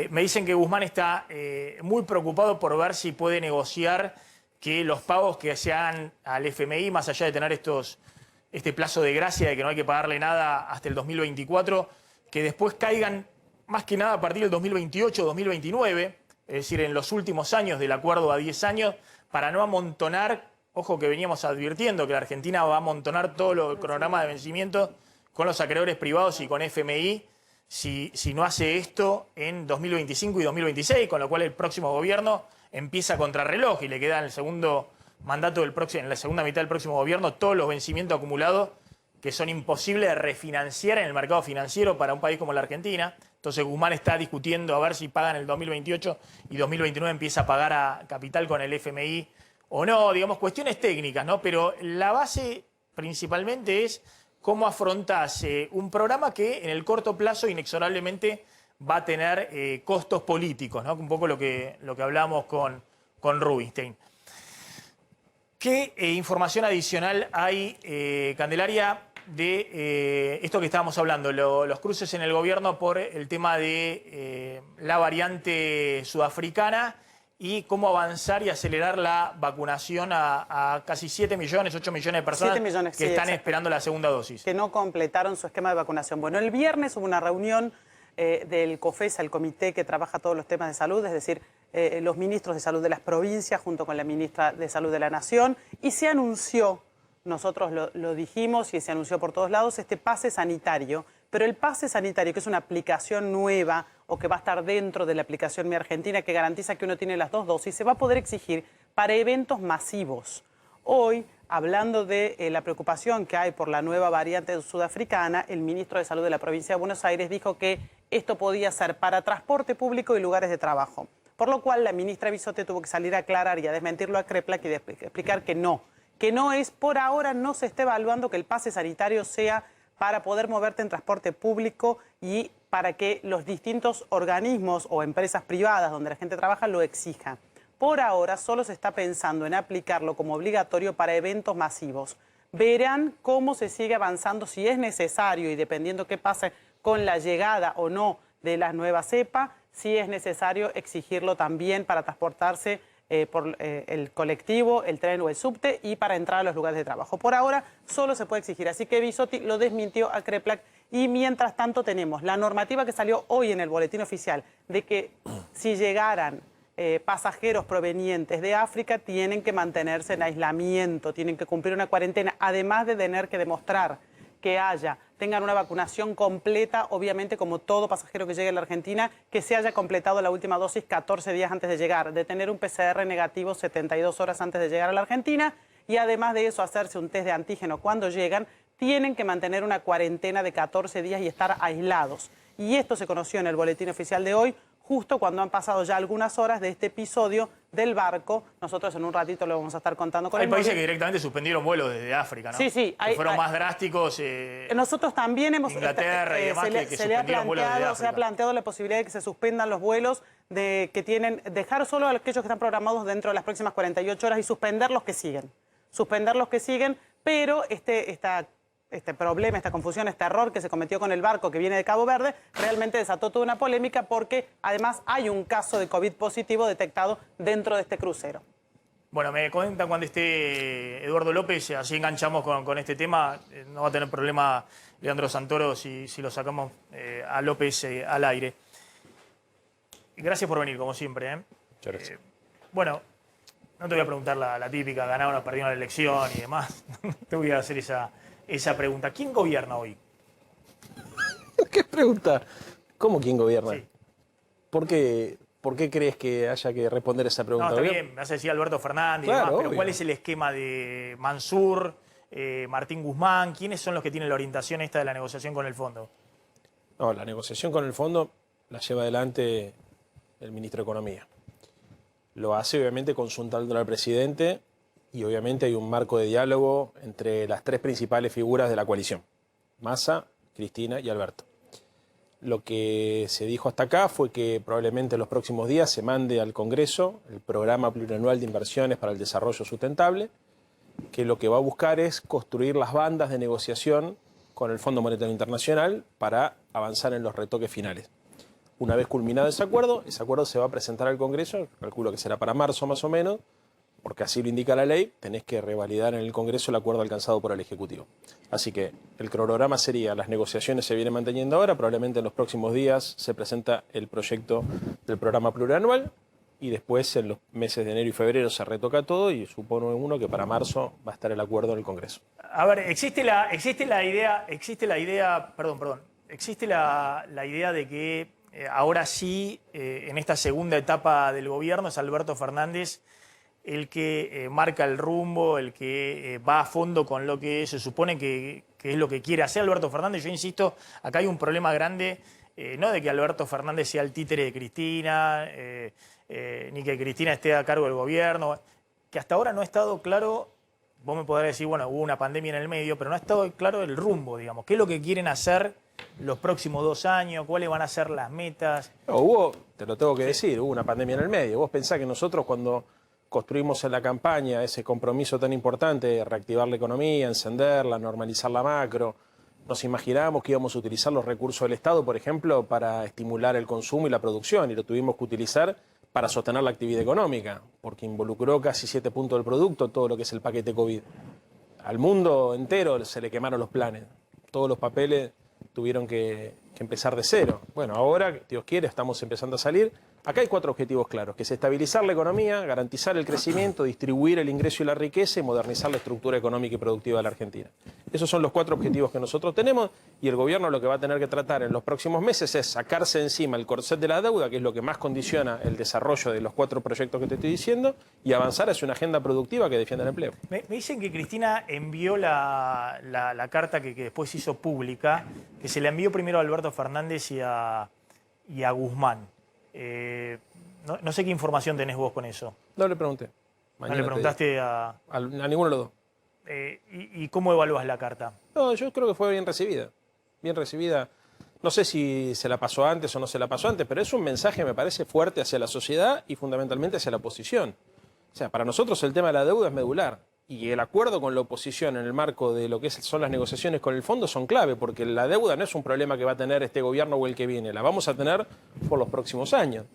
S1: Me dicen que Guzmán está muy preocupado por ver si puede negociar que los pagos que se hagan al FMI, más allá de tener este plazo de gracia de que no hay que pagarle nada hasta el 2024, que después caigan más que nada a partir del 2028, 2029, es decir, en los últimos años del acuerdo a 10 años, para no amontonar, ojo que veníamos advirtiendo que la Argentina va a amontonar todo el cronograma de vencimiento con los acreedores privados y con FMI, si no hace esto en 2025 y 2026, con lo cual el próximo gobierno empieza a contrarreloj y le queda en el segundo mandato en la segunda mitad del próximo gobierno todos los vencimientos acumulados que son imposibles de refinanciar en el mercado financiero para un país como la Argentina. Entonces Guzmán está discutiendo a ver si pagan el 2028 y 2029 empieza a pagar a capital con el FMI o no, digamos, cuestiones técnicas, ¿no? Pero la base principalmente es cómo afrontás un programa que en el corto plazo inexorablemente va a tener costos políticos, ¿no? Un poco lo que hablamos con Rubinstein. ¿Qué información adicional hay, Candelaria, de esto que estábamos hablando, los cruces en el gobierno por el tema de la variante sudafricana y cómo avanzar y acelerar la vacunación a casi 7 millones, 8 millones de personas que están esperando la segunda dosis?
S5: Que no completaron su esquema de vacunación. Bueno, el viernes hubo una reunión del COFESA, el comité que trabaja todos los temas de salud, es decir, los ministros de salud de las provincias junto con la ministra de Salud de la Nación, y se anunció, nosotros lo dijimos y se anunció por todos lados, este pase sanitario, pero el pase sanitario, que es una aplicación nueva o que va a estar dentro de la aplicación Mi Argentina, que garantiza que uno tiene las 2 dosis, se va a poder exigir para eventos masivos. Hoy, hablando de la preocupación que hay por la nueva variante sudafricana, el ministro de Salud de la provincia de Buenos Aires dijo que esto podía ser para transporte público y lugares de trabajo. Por lo cual la ministra Bisotte tuvo que salir a aclarar y a desmentirlo a CREPLAC y explicar que no es, por ahora no se está evaluando que el pase sanitario sea para poder moverte en transporte público y para que los distintos organismos o empresas privadas donde la gente trabaja lo exijan. Por ahora solo se está pensando en aplicarlo como obligatorio para eventos masivos. Verán cómo se sigue avanzando, si es necesario y dependiendo qué pase con la llegada o no de la nueva cepa, si es necesario exigirlo también para transportarse por el colectivo, el tren o el subte y para entrar a los lugares de trabajo. Por ahora solo se puede exigir, así que Bisotti lo desmintió a CREPLAC y mientras tanto tenemos la normativa que salió hoy en el boletín oficial de que si llegaran pasajeros provenientes de África tienen que mantenerse en aislamiento, tienen que cumplir una cuarentena, además de tener que demostrar que tengan una vacunación completa, obviamente como todo pasajero que llegue a la Argentina, que se haya completado la última dosis 14 días antes de llegar, de tener un PCR negativo 72 horas antes de llegar a la Argentina y además de eso hacerse un test de antígeno cuando llegan, tienen que mantener una cuarentena de 14 días y estar aislados. Y esto se conoció en el boletín oficial de hoy, justo cuando han pasado ya algunas horas de este episodio del barco. Nosotros en un ratito lo vamos a estar contando con
S1: Hay
S5: el
S1: países
S5: móvil.
S1: que directamente suspendieron vuelos desde África, ¿no?
S5: Sí, sí.
S1: Que fueron más drásticos.
S5: Nosotros también hemos...
S1: Inglaterra y demás que
S5: se le ha
S1: suspendieron vuelos desde
S5: planteado, se ha
S1: África.
S5: planteado la posibilidad de que se suspendan los vuelos, de que tienen, dejar solo a aquellos que están programados dentro de las próximas 48 horas y suspender los que siguen. Suspender los que siguen, pero este problema, esta confusión, este error que se cometió con el barco que viene de Cabo Verde, realmente desató toda una polémica porque además hay un caso de COVID positivo detectado dentro de este crucero.
S1: Bueno, me comentan cuando esté Eduardo López, así enganchamos con este tema, no va a tener problema Leandro Santoro si lo sacamos a López al aire. Gracias por venir, como siempre.
S3: Muchas gracias.
S1: Bueno, no te voy a preguntar la típica, ganaron o perdieron la elección y demás. Te voy a hacer esa pregunta. ¿Quién gobierna hoy?
S7: ¿Qué pregunta? ¿Cómo quién gobierna?
S1: Sí.
S7: ¿Por qué crees que haya que responder esa pregunta?
S1: No, está bien, me hace decir Alberto Fernández y
S7: Claro,
S1: demás, pero
S7: obvio.
S1: ¿cuál es el esquema de Mansur, Martín Guzmán? ¿Quiénes son los que tienen la orientación esta de la negociación con el fondo?
S7: No, la negociación con el fondo la lleva adelante el ministro de Economía. Lo hace obviamente consultando al presidente y obviamente hay un marco de diálogo entre las tres principales figuras de la coalición, Massa, Cristina y Alberto. Lo que se dijo hasta acá fue que probablemente en los próximos días se mande al Congreso el Programa Plurianual de Inversiones para el Desarrollo Sustentable, que lo que va a buscar es construir las bandas de negociación con el Fondo Monetario Internacional para avanzar en los retoques finales. Una vez culminado ese acuerdo se va a presentar al Congreso, calculo que será para marzo más o menos, porque así lo indica la ley, tenés que revalidar en el Congreso el acuerdo alcanzado por el Ejecutivo. Así que el cronograma sería, las negociaciones se vienen manteniendo ahora, probablemente en los próximos días se presenta el proyecto del programa plurianual y después en los meses de enero y febrero se retoca todo y supone uno que para marzo va a estar el acuerdo en el Congreso.
S1: A ver, existe la idea de que ahora sí, en esta segunda etapa del gobierno, es Alberto Fernández el que marca el rumbo, el que va a fondo con lo que se supone que es lo que quiere hacer Alberto Fernández. Yo insisto, acá hay un problema grande, no de que Alberto Fernández sea el títere de Cristina, ni que Cristina esté a cargo del gobierno, que hasta ahora no ha estado claro. Vos me podrás decir, bueno, hubo una pandemia en el medio, pero no ha estado claro el rumbo, digamos. ¿Qué es lo que quieren hacer los próximos 2 años? ¿Cuáles van a ser las metas?
S7: No, te lo tengo que decir, hubo una pandemia en el medio. Vos pensás que nosotros cuando construimos en la campaña ese compromiso tan importante de reactivar la economía, encenderla, normalizar la macro, nos imaginábamos que íbamos a utilizar los recursos del Estado, por ejemplo, para estimular el consumo y la producción, y lo tuvimos que utilizar para sostener la actividad económica, porque involucró casi 7 puntos del producto, todo lo que es el paquete COVID. Al mundo entero se le quemaron los planes, todos los papeles tuvieron que empezar de cero. Bueno, ahora, Dios quiere, estamos empezando a salir. Acá hay 4 objetivos claros, que es estabilizar la economía, garantizar el crecimiento, distribuir el ingreso y la riqueza y modernizar la estructura económica y productiva de la Argentina. Esos son los 4 objetivos que nosotros tenemos y el gobierno lo que va a tener que tratar en los próximos meses es sacarse encima el corset de la deuda, que es lo que más condiciona el desarrollo de los 4 proyectos que te estoy diciendo, y avanzar hacia una agenda productiva que defienda el empleo.
S1: Me dicen que Cristina envió la carta que después hizo pública, que se la envió primero a Alberto Fernández y a Guzmán. No sé qué información tenés vos con eso.
S7: No le pregunté.
S1: ¿No le preguntaste
S7: a ninguno de los dos?
S1: ¿Y cómo evalúas la carta?
S7: No, yo creo que fue bien recibida. Bien recibida. No sé si se la pasó antes o no se la pasó antes, pero es un mensaje, me parece, fuerte hacia la sociedad y fundamentalmente hacia la oposición. O sea, para nosotros el tema de la deuda es medular. Y el acuerdo con la oposición en el marco de lo que son las negociaciones con el fondo son clave, porque la deuda no es un problema que va a tener este gobierno o el que viene, la vamos a tener por los próximos años.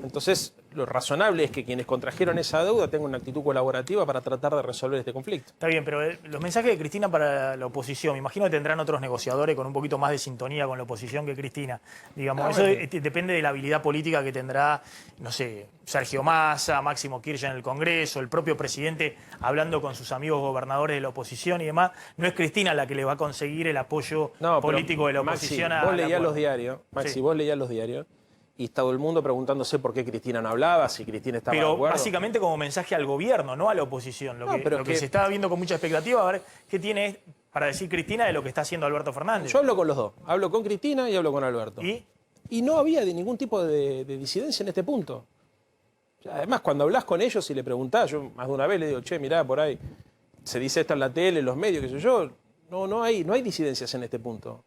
S7: Entonces, lo razonable es que quienes contrajeron esa deuda tengan una actitud colaborativa para tratar de resolver este conflicto.
S1: Está bien, pero los mensajes de Cristina para la oposición, me imagino que tendrán otros negociadores con un poquito más de sintonía con la oposición que Cristina. Digamos, eso depende de la habilidad política que tendrá, no sé, Sergio Massa, Máximo Kirchner en el Congreso, el propio presidente hablando con sus amigos gobernadores de la oposición y demás. No es Cristina la que le va a conseguir el apoyo político de la oposición.
S7: Maxi, vos leías los diarios, vos leías los diarios. Y está todo el mundo preguntándose por qué Cristina no hablaba, si Cristina estaba de acuerdo.
S1: Pero básicamente como mensaje al gobierno, no a la oposición. Lo que se está viendo con mucha expectativa, a ver qué tiene para decir Cristina de lo que está haciendo Alberto Fernández.
S7: Yo hablo con los dos. Hablo con Cristina y hablo con Alberto. Y no había ningún tipo de disidencia en este punto. O sea, además, cuando hablas con ellos y le preguntás, yo más de una vez le digo, che, mirá, por ahí se dice esto en la tele, en los medios, qué sé yo. No hay disidencias en este punto.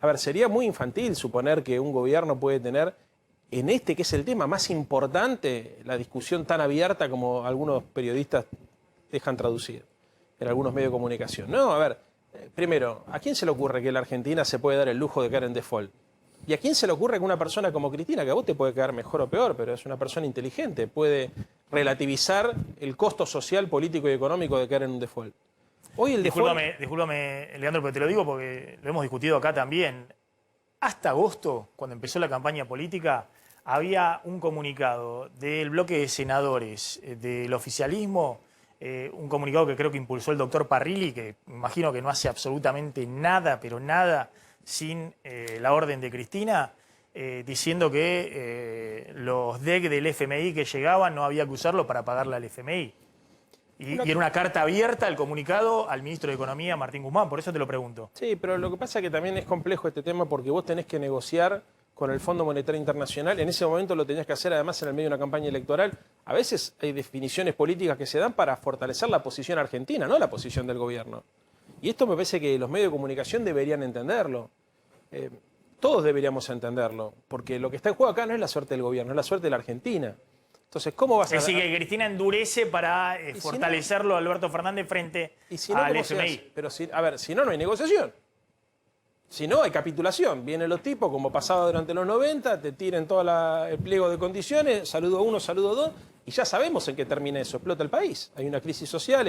S7: A ver, sería muy infantil suponer que un gobierno puede tener, en este que es el tema más importante, la discusión tan abierta como algunos periodistas dejan traducir en algunos medios de comunicación. No, a ver, primero, ¿a quién se le ocurre que la Argentina se puede dar el lujo de caer en default? ¿Y a quién se le ocurre que una persona como Cristina, que a vos te puede caer mejor o peor, pero es una persona inteligente, puede relativizar el costo social, político y económico de caer en un default? Hoy el
S1: Discúlpame, Leandro, pero te lo digo porque lo hemos discutido acá también. Hasta agosto, cuando empezó la campaña política, había un comunicado del bloque de senadores del oficialismo, un comunicado que creo que impulsó el doctor Parrilli, que me imagino que no hace absolutamente nada, pero nada, sin la orden de Cristina, diciendo que los DEC del FMI que llegaban no había que usarlo para pagarle al FMI. Y era una carta abierta el comunicado al ministro de Economía, Martín Guzmán, por eso te lo pregunto.
S7: Sí, pero lo que pasa es que también es complejo este tema porque vos tenés que negociar con el Fondo Monetario Internacional. En ese momento lo tenías que hacer además en el medio de una campaña electoral. A veces hay definiciones políticas que se dan para fortalecer la posición argentina, no la posición del gobierno. Y esto me parece que los medios de comunicación deberían entenderlo. Todos deberíamos entenderlo, porque lo que está en juego acá no es la suerte del gobierno, es la suerte de la Argentina. Entonces, ¿cómo vas a...?
S1: Es decir, que Cristina endurece para fortalecerlo a Alberto Fernández frente al FMI.
S7: Pero, a ver, si no, no hay negociación. Si no, hay capitulación. Vienen los tipos, como pasaba durante los 90, te tiran todo el pliego de condiciones, saludo uno, saludo dos, y ya sabemos en qué termina eso. Explota el país. Hay una crisis social.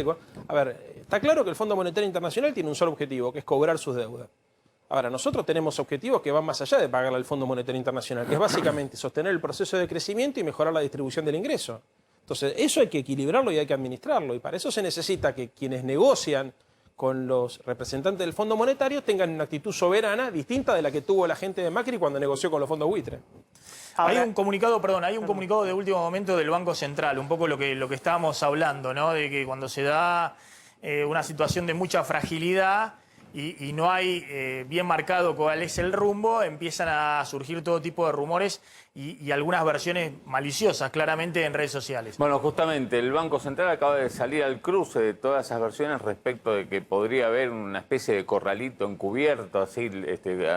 S7: A ver, está claro que el Fondo Monetario Internacional tiene un solo objetivo, que es cobrar sus deudas. Ahora, nosotros tenemos objetivos que van más allá de pagarle al Fondo Monetario Internacional, que es básicamente sostener el proceso de crecimiento y mejorar la distribución del ingreso. Entonces, eso hay que equilibrarlo y hay que administrarlo. Y para eso se necesita que quienes negocian con los representantes del Fondo Monetario tengan una actitud soberana distinta de la que tuvo la gente de Macri cuando negoció con los fondos buitre.
S1: Hay un comunicado, comunicado de último momento del Banco Central, un poco lo que estábamos hablando, ¿no? De que cuando se da una situación de mucha fragilidad y no hay bien marcado cuál es el rumbo, empiezan a surgir todo tipo de rumores y algunas versiones maliciosas, claramente, en redes sociales.
S4: Bueno, justamente el Banco Central acaba de salir al cruce de todas esas versiones respecto de que podría haber una especie de corralito encubierto, así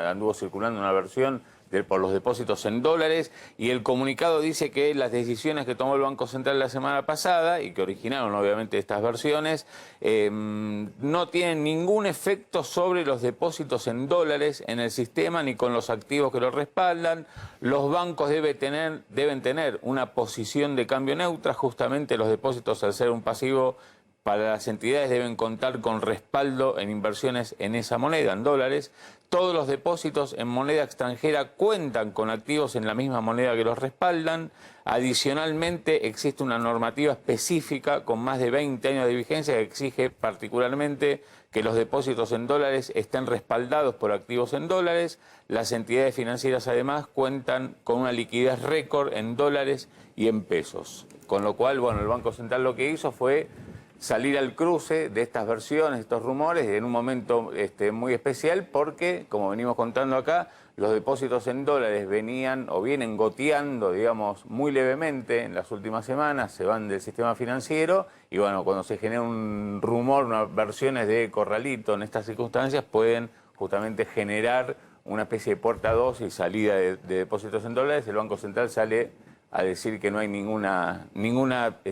S4: anduvo circulando una versión por los depósitos en dólares, y el comunicado dice que las decisiones que tomó el Banco Central la semana pasada, y que originaron obviamente estas versiones, no tienen ningún efecto sobre los depósitos en dólares en el sistema ni con los activos que lo respaldan. Los bancos deben tener una posición de cambio neutra, justamente los depósitos, al ser un pasivo para las entidades, deben contar con respaldo en inversiones en esa moneda, en dólares. Todos los depósitos en moneda extranjera cuentan con activos en la misma moneda que los respaldan. Adicionalmente, existe una normativa específica con más de 20 años de vigencia que exige particularmente que los depósitos en dólares estén respaldados por activos en dólares. Las entidades financieras, además, cuentan con una liquidez récord en dólares y en pesos. Con lo cual, bueno, el Banco Central lo que hizo fue salir al cruce de estas versiones, estos rumores, en un momento muy especial porque, como venimos contando acá, los depósitos en dólares vienen goteando, digamos, muy levemente en las últimas semanas, se van del sistema financiero y, bueno, cuando se genera un rumor, unas versiones de corralito en estas circunstancias, pueden justamente generar una especie de puerta 2 y salida de depósitos en dólares. El Banco Central sale a decir que no hay ninguna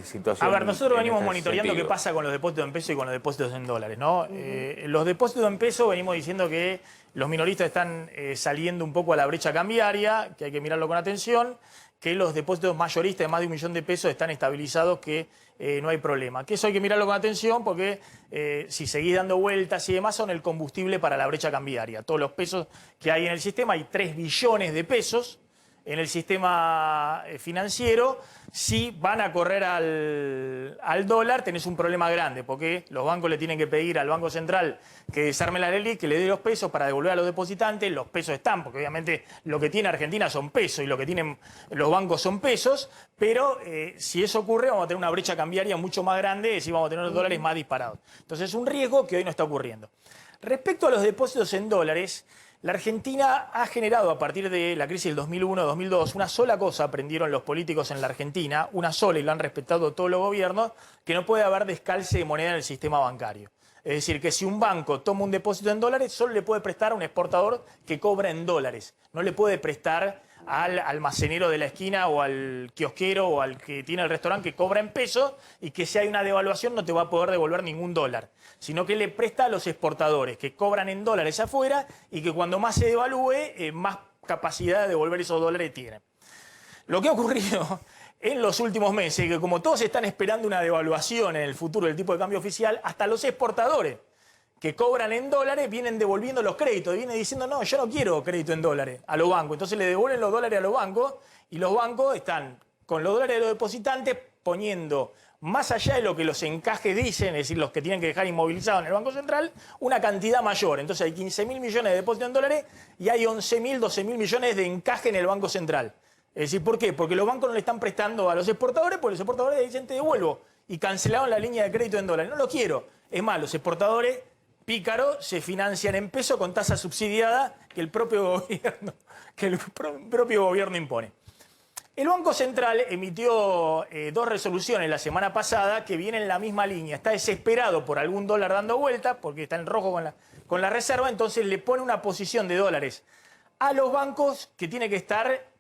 S4: situación.
S1: A ver, nosotros venimos monitoreando qué pasa con los depósitos en peso y con los depósitos en dólares, ¿no? Los depósitos en peso venimos diciendo que los minoristas están saliendo un poco a la brecha cambiaria, que hay que mirarlo con atención, que los depósitos mayoristas de más de 1 millón de pesos están estabilizados, que no hay problema. Que eso hay que mirarlo con atención porque si seguís dando vueltas y demás son el combustible para la brecha cambiaria. Todos los pesos que hay en el sistema, hay 3 billones de pesos en el sistema financiero. Si van a correr al dólar, tenés un problema grande, porque los bancos le tienen que pedir al Banco Central que desarme la LELIQ, que le dé los pesos para devolver a los depositantes. Los pesos están, porque obviamente lo que tiene Argentina son pesos y lo que tienen los bancos son pesos, pero si eso ocurre vamos a tener una brecha cambiaria mucho más grande, es decir, vamos a tener los dólares más disparados. Entonces es un riesgo que hoy no está ocurriendo. Respecto a los depósitos en dólares, la Argentina ha generado, a partir de la crisis del 2001-2002, una sola cosa aprendieron los políticos en la Argentina, una sola, y lo han respetado todos los gobiernos, que no puede haber descalce de moneda en el sistema bancario. Es decir, que si un banco toma un depósito en dólares, solo le puede prestar a un exportador que cobra en dólares. No le puede prestar al almacenero de la esquina o al kiosquero o al que tiene el restaurante que cobra en pesos y que si hay una devaluación no te va a poder devolver ningún dólar, sino que le presta a los exportadores que cobran en dólares afuera y que cuando más se devalúe, más capacidad de devolver esos dólares tienen. Lo que ha ocurrido en los últimos meses, que como todos están esperando una devaluación en el futuro del tipo de cambio oficial, hasta los exportadores que cobran en dólares vienen devolviendo los créditos, vienen diciendo, no, yo no quiero crédito en dólares a los bancos. Entonces le devuelven los dólares a los bancos y los bancos están con los dólares de los depositantes poniendo, más allá de lo que los encajes dicen, es decir, los que tienen que dejar inmovilizados en el Banco Central, una cantidad mayor. Entonces hay 15.000 millones de depósitos en dólares y hay 11.000, 12.000 millones de encaje en el Banco Central. Es decir, ¿por qué? Porque los bancos no le están prestando a los exportadores, porque los exportadores dicen, te devuelvo. Y cancelaron la línea de crédito en dólares. No lo quiero. Es más, los exportadores pícaros se financian en peso con tasa subsidiada que el propio gobierno impone. El Banco Central emitió 2 resoluciones la semana pasada que vienen en la misma línea. Está desesperado por algún dólar dando vuelta, porque está en rojo con la reserva, entonces le pone una posición de dólares a los bancos que tiene que estar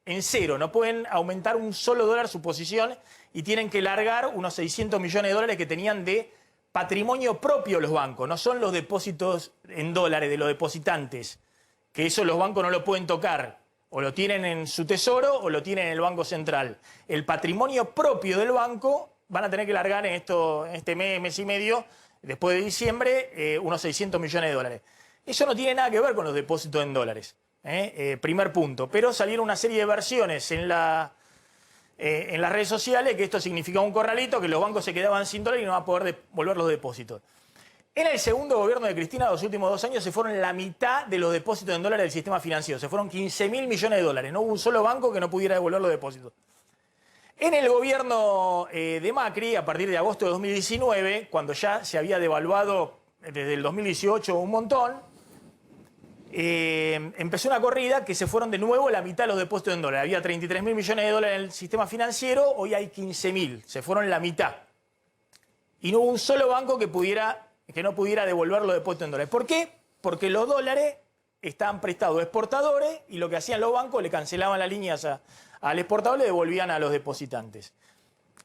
S1: en cero. No pueden aumentar un solo dólar su posición y tienen que largar unos 600 millones de dólares que tenían de patrimonio propio los bancos. No son los depósitos en dólares de los depositantes, que eso los bancos no lo pueden tocar. O lo tienen en su tesoro o lo tienen en el Banco Central. El patrimonio propio del banco van a tener que largar en este mes y medio, después de diciembre, unos 600 millones de dólares. Eso no tiene nada que ver con los depósitos en dólares. Primer punto. Pero salieron una serie de versiones en las redes sociales que esto significaba un corralito, que los bancos se quedaban sin dólares y no van a poder devolver los depósitos. En el segundo gobierno de Cristina, los últimos 2 años, se fueron la mitad de los depósitos en dólares del sistema financiero. Se fueron 15.000 millones de dólares. No hubo un solo banco que no pudiera devolver los depósitos. En el gobierno de Macri, a partir de agosto de 2019, cuando ya se había devaluado desde el 2018 un montón, empezó una corrida que se fueron de nuevo la mitad de los depósitos en dólares. Había 33.000 millones de dólares en el sistema financiero, hoy hay 15.000. Se fueron la mitad. Y no hubo un solo banco que no pudiera devolver los depósitos en dólares. ¿Por qué? Porque los dólares estaban prestados a exportadores y lo que hacían los bancos, le cancelaban las líneas al exportador y le devolvían a los depositantes.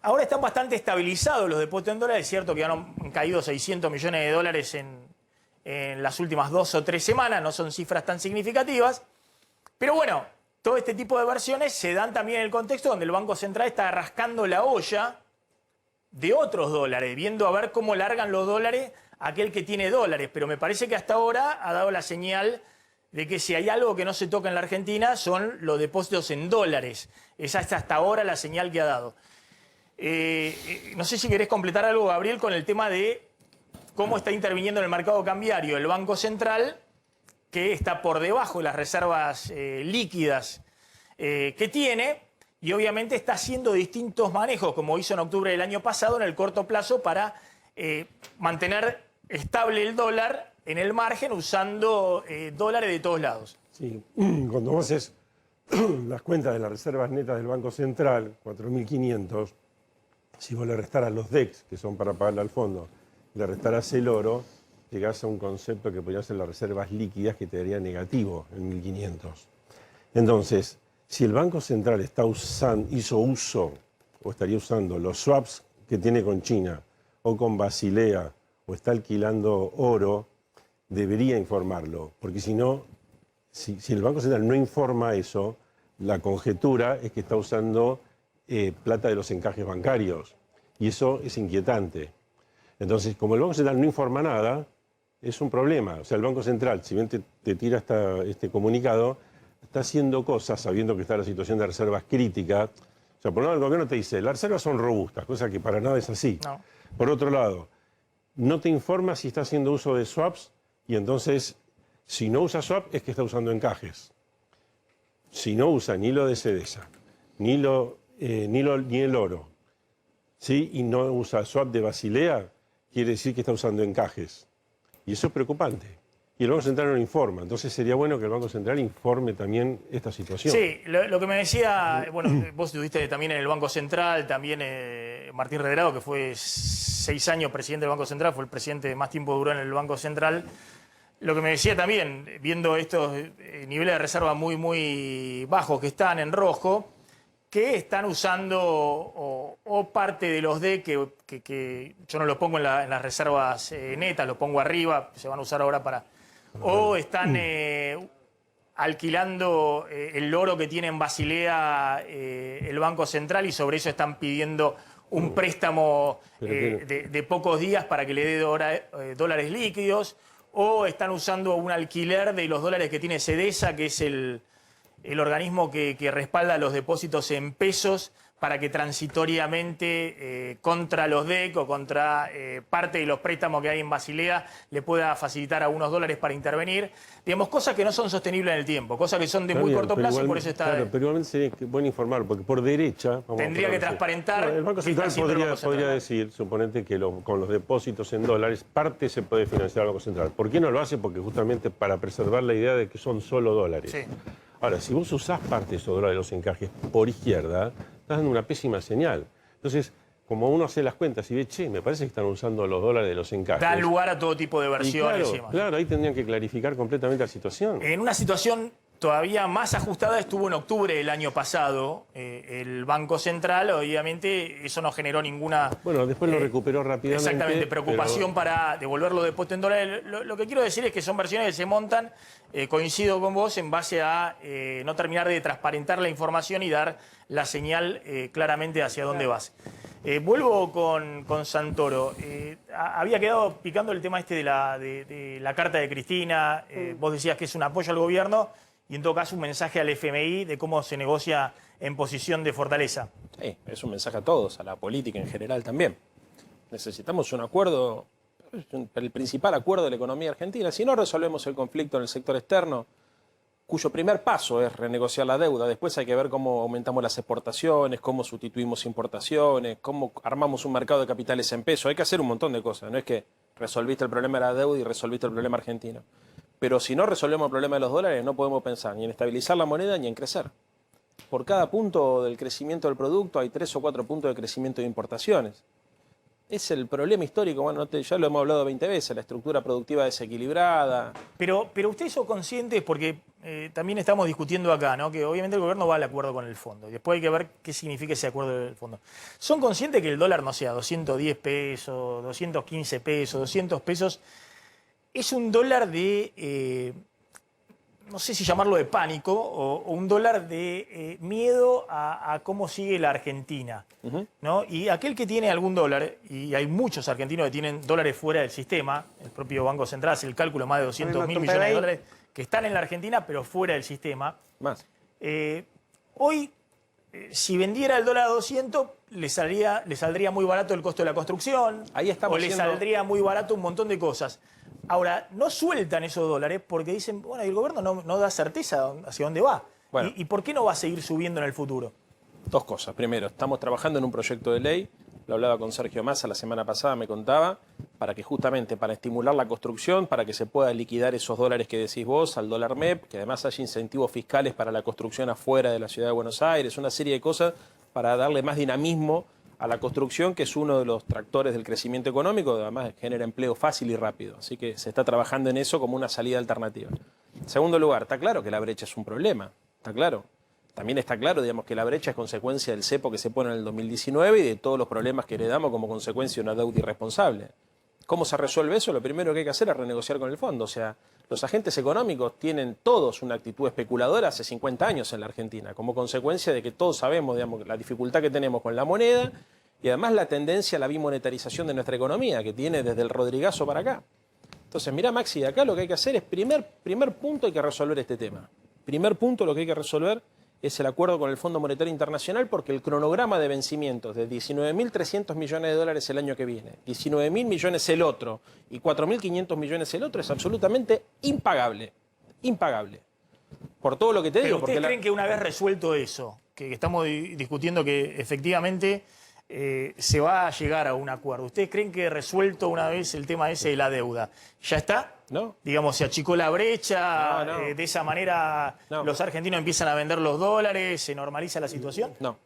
S1: Ahora están bastante estabilizados los depósitos en dólares. Es cierto que han caído 600 millones de dólares en las últimas 2 o 3 semanas. No son cifras tan significativas. Pero bueno, todo este tipo de versiones se dan también en el contexto donde el Banco Central está rascando la olla de otros dólares, viendo a ver cómo largan los dólares aquel que tiene dólares. Pero me parece que hasta ahora ha dado la señal de que si hay algo que no se toca en la Argentina son los depósitos en dólares. Esa es hasta ahora la señal que ha dado. No sé si querés completar algo, Gabriel, con el tema de cómo está interviniendo en el mercado cambiario el Banco Central, que está por debajo de las reservas líquidas que tiene, y obviamente está haciendo distintos manejos, como hizo en octubre del año pasado, en el corto plazo, para mantener estable el dólar en el margen, usando dólares de todos lados.
S3: Sí, cuando vos haces las cuentas de las reservas netas del Banco Central, 4.500, si vos le restaras los DEX, que son para pagarle al fondo, le restaras el oro, llegás a un concepto que podrían ser las reservas líquidas, que te daría negativo en 1.500. Entonces, si el Banco Central hizo uso, o estaría usando los swaps que tiene con China, o con Basilea, o está alquilando oro, debería informarlo. Porque si no, si el Banco Central no informa eso, La conjetura es que está usando plata de los encajes bancarios y eso es inquietante. Entonces, como el Banco Central no informa nada, es un problema. O sea, el Banco Central, si bien te tira este comunicado, está haciendo cosas sabiendo que está la situación de reservas crítica. O sea, por un lado el gobierno te dice, las reservas son robustas, cosa que para nada es así.
S1: No.
S3: Por otro lado, no te informa si está haciendo uso de swaps y entonces, si no usa swap, es que está usando encajes. Si no usa ni lo de CEDESA, ni el oro, ¿sí? Y no usa swap de Basilea, quiere decir que está usando encajes. Y eso es preocupante. Y el Banco Central no lo informa. Entonces sería bueno que el Banco Central informe también esta situación.
S1: Sí, lo que me decía, bueno, vos estuviste también en el Banco Central, también Martín Redrado, que fue 6 años presidente del Banco Central, fue el presidente que más tiempo duró en el Banco Central. Lo que me decía también, viendo estos niveles de reserva muy, muy bajos que están en rojo, que están usando o parte de los D que yo no los pongo en las reservas netas, los pongo arriba, se van a usar ahora para... O están alquilando el oro que tiene en Basilea el Banco Central y sobre eso están pidiendo un préstamo de pocos días para que le dé dólares líquidos. O están usando un alquiler de los dólares que tiene CEDESA, que es el organismo que respalda los depósitos en pesos para que transitoriamente contra los DEC o contra parte de los préstamos que hay en Basilea le pueda facilitar algunos dólares para intervenir. Digamos, cosas que no son sostenibles en el tiempo, cosas que son de muy corto plazo y por eso está...
S3: Claro, pero igualmente sería bueno informar, porque por derecha...
S1: Tendría que transparentar...
S3: El Banco Central podría decir, suponete, que con los depósitos en dólares, parte se puede financiar al Banco Central. ¿Por qué no lo hace? Porque justamente para preservar la idea de que son solo dólares.
S1: Sí.
S3: Ahora, si vos usás parte de esos dólares de los encajes por izquierda, estás dando una pésima señal. Entonces, como uno hace las cuentas y ve, che, me parece que están usando los dólares de los encajes.
S1: Da lugar a todo tipo de versiones y demás.
S3: Claro, ahí tendrían que clarificar completamente la situación.
S1: En una situación todavía más ajustada estuvo en octubre del año pasado el Banco Central. Obviamente eso no generó ninguna...
S3: Bueno, después lo recuperó rápidamente.
S1: Exactamente, preocupación para devolverlo después en dólares. Lo que quiero decir es que son versiones que se montan, coincido con vos, en base a no terminar de transparentar la información y dar la señal claramente hacia dónde vas. Vuelvo con Santoro. Había quedado picando el tema este de la carta de Cristina. Vos decías que es un apoyo al gobierno y en todo caso un mensaje al FMI de cómo se negocia en posición de fortaleza.
S7: Sí, es un mensaje a todos, a la política en general también. Necesitamos un acuerdo, el principal acuerdo de la economía argentina. Si no resolvemos el conflicto en el sector externo, cuyo primer paso es renegociar la deuda, después hay que ver cómo aumentamos las exportaciones, cómo sustituimos importaciones, cómo armamos un mercado de capitales en peso. Hay que hacer un montón de cosas, no es que resolviste el problema de la deuda y resolviste el problema argentino. Pero si no resolvemos el problema de los dólares, no podemos pensar ni en estabilizar la moneda ni en crecer. Por cada punto del crecimiento del producto hay 3 o 4 puntos de crecimiento de importaciones. Es el problema histórico, bueno, ya lo hemos hablado 20 veces, la estructura productiva desequilibrada.
S1: Pero ustedes son conscientes, porque también estamos discutiendo acá, ¿no? Que obviamente el gobierno va al acuerdo con el fondo. Y después hay que ver qué significa ese acuerdo del fondo. ¿Son conscientes que el dólar, no sea 210 pesos, 215 pesos, 200 pesos, es un dólar de, no sé si llamarlo de pánico, o un dólar de miedo a cómo sigue la Argentina, ¿no? Y aquel que tiene algún dólar, y hay muchos argentinos que tienen dólares fuera del sistema, el propio Banco Central hace el cálculo, más de 200.000 millones de dólares que están en la Argentina, pero fuera del sistema.
S7: Más.
S1: Hoy, si vendiera el dólar a 200, le saldría muy barato el costo de la construcción,
S7: Ahí estamos
S1: o le saldría muy barato un montón de cosas. Ahora, no sueltan esos dólares porque dicen, bueno, el gobierno no da certeza hacia dónde va.
S7: Bueno.
S1: ¿Y por qué no va a seguir subiendo en el futuro?
S7: Dos cosas. Primero, estamos trabajando en un proyecto de ley, lo hablaba con Sergio Massa la semana pasada, me contaba, para que justamente, para estimular la construcción, para que se pueda liquidar esos dólares que decís vos al dólar MEP, que además haya incentivos fiscales para la construcción afuera de la ciudad de Buenos Aires, una serie de cosas para darle más dinamismo a la construcción, que es uno de los tractores del crecimiento económico, además genera empleo fácil y rápido. Así que se está trabajando en eso como una salida alternativa. En segundo lugar, está claro que la brecha es un problema, está claro. También está claro, digamos, que la brecha es consecuencia del cepo que se pone en el 2019 y de todos los problemas que heredamos como consecuencia de una deuda irresponsable. ¿Cómo se resuelve eso? Lo primero que hay que hacer es renegociar con el fondo. O sea, Los agentes económicos tienen todos una actitud especuladora hace 50 años en la Argentina, como consecuencia de que todos sabemos, digamos, la dificultad que tenemos con la moneda y además la tendencia a la bimonetarización de nuestra economía, que tiene desde el Rodrigazo para acá. Entonces, mirá, Maxi, acá lo que hay que hacer es, primer punto, hay que resolver este tema. Primer punto, lo que hay que resolver es el acuerdo con el Fondo Monetario Internacional, porque el cronograma de vencimientos de 19.300 millones de dólares el año que viene, 19.000 millones el otro y 4.500 millones el otro es absolutamente impagable. Impagable. Por todo lo que te digo.
S1: ¿Pero ustedes creen que una vez resuelto eso, que estamos discutiendo que efectivamente se va a llegar a un acuerdo, ¿ustedes creen que resuelto una vez el tema ese de la deuda, ya está?
S7: No.
S1: Digamos, se achicó la brecha,
S7: No.
S1: de esa manera los argentinos empiezan a vender los dólares, se normaliza la situación.
S7: No.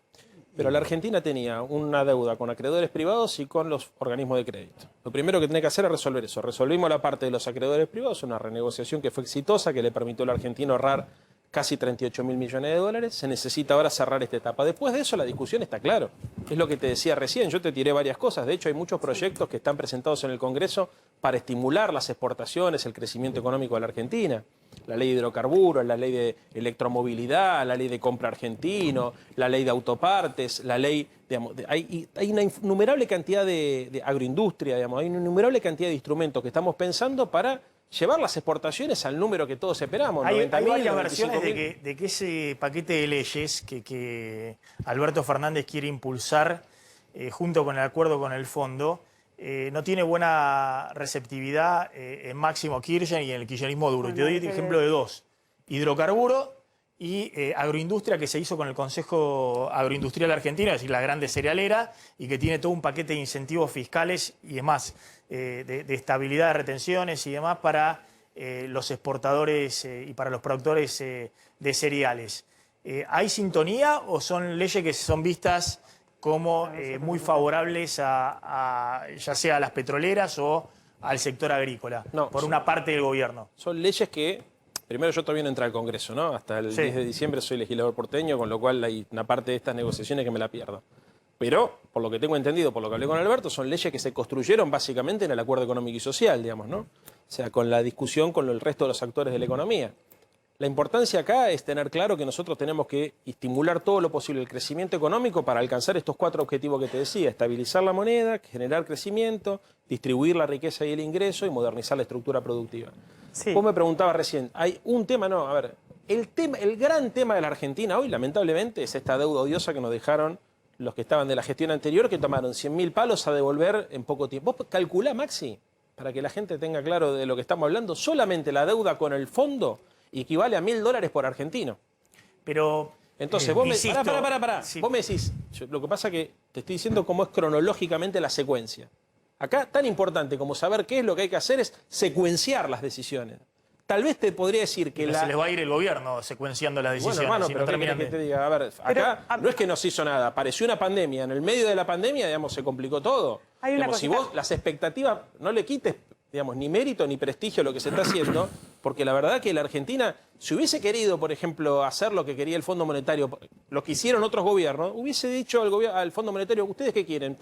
S7: Pero la Argentina tenía una deuda con acreedores privados y con los organismos de crédito. Lo primero que tenía que hacer es resolver eso. Resolvimos la parte de los acreedores privados, una renegociación que fue exitosa, que le permitió al argentino ahorrar casi 38.000 millones de dólares. Se necesita ahora cerrar esta etapa. Después de eso la discusión está claro. Es lo que te decía recién. Yo te tiré varias cosas. De hecho, hay muchos proyectos que están presentados en el Congreso para estimular las exportaciones, el crecimiento económico de la Argentina. La ley de hidrocarburos, la ley de electromovilidad, la ley de compra argentino, la ley de autopartes, la ley, digamos, hay una innumerable cantidad de agroindustria, digamos, hay una innumerable cantidad de instrumentos que estamos pensando para llevar las exportaciones al número que todos esperamos.
S1: Hay
S7: 90.000,
S1: varias versiones
S7: 95.000.
S1: de que ese paquete de leyes que Alberto Fernández quiere impulsar junto con el acuerdo con el fondo no tiene buena receptividad en Máximo Kirchner y en el kirchnerismo duro. Y te doy el ejemplo de dos: hidrocarburo y agroindustria, que se hizo con el Consejo Agroindustrial Argentino, es decir, la grande cerealera, y que tiene todo un paquete de incentivos fiscales y demás, de estabilidad de retenciones y demás para los exportadores y para los productores de cereales. ¿Hay sintonía o son leyes que son vistas como muy favorables a ya sea a las petroleras o al sector agrícola,
S7: No,
S1: por una parte del gobierno?
S7: Son leyes que, primero, yo todavía no entré al Congreso, ¿no? Hasta el 10 de diciembre soy legislador porteño, con lo cual hay una parte de estas negociaciones que me la pierdo. Pero, por lo que tengo entendido, por lo que hablé con Alberto, son leyes que se construyeron básicamente en el acuerdo económico y social, digamos, ¿no? O sea, con la discusión con el resto de los actores de la economía. La importancia acá es tener claro que nosotros tenemos que estimular todo lo posible el crecimiento económico para alcanzar estos 4 objetivos que te decía: estabilizar la moneda, generar crecimiento, distribuir la riqueza y el ingreso y modernizar la estructura productiva.
S5: Sí.
S7: Vos me preguntabas recién, hay un tema, no, a ver, el gran tema de la Argentina hoy, lamentablemente, es esta deuda odiosa que nos dejaron los que estaban de la gestión anterior, que tomaron 100.000 palos a devolver en poco tiempo. Vos calculá, Maxi, para que la gente tenga claro de lo que estamos hablando, solamente la deuda con el fondo equivale a $1.000 por argentino.
S1: Pero
S7: entonces vos
S1: insisto,
S7: pará.
S1: sí.
S7: Vos me decís, lo que pasa que te estoy diciendo cómo es cronológicamente la secuencia. Acá, tan importante como saber qué es lo que hay que hacer es secuenciar las decisiones. Tal vez te podría decir que
S1: se les va a ir el gobierno secuenciando las decisiones.
S7: Bueno, hermano,
S1: si
S7: pero
S1: no
S7: ¿qué querés
S1: terminan
S7: que te diga? A ver, acá no es que no se hizo nada, apareció una pandemia. En el medio de la pandemia, digamos, se complicó todo.
S5: Hay una
S7: Digamos, si
S5: cosita-
S7: vos las expectativas no le quites, digamos, ni mérito ni prestigio a lo que se está haciendo, porque la verdad que la Argentina, si hubiese querido, por ejemplo, hacer lo que quería el Fondo Monetario, lo que hicieron otros gobiernos, hubiese dicho al Fondo Monetario: ¿ustedes qué quieren?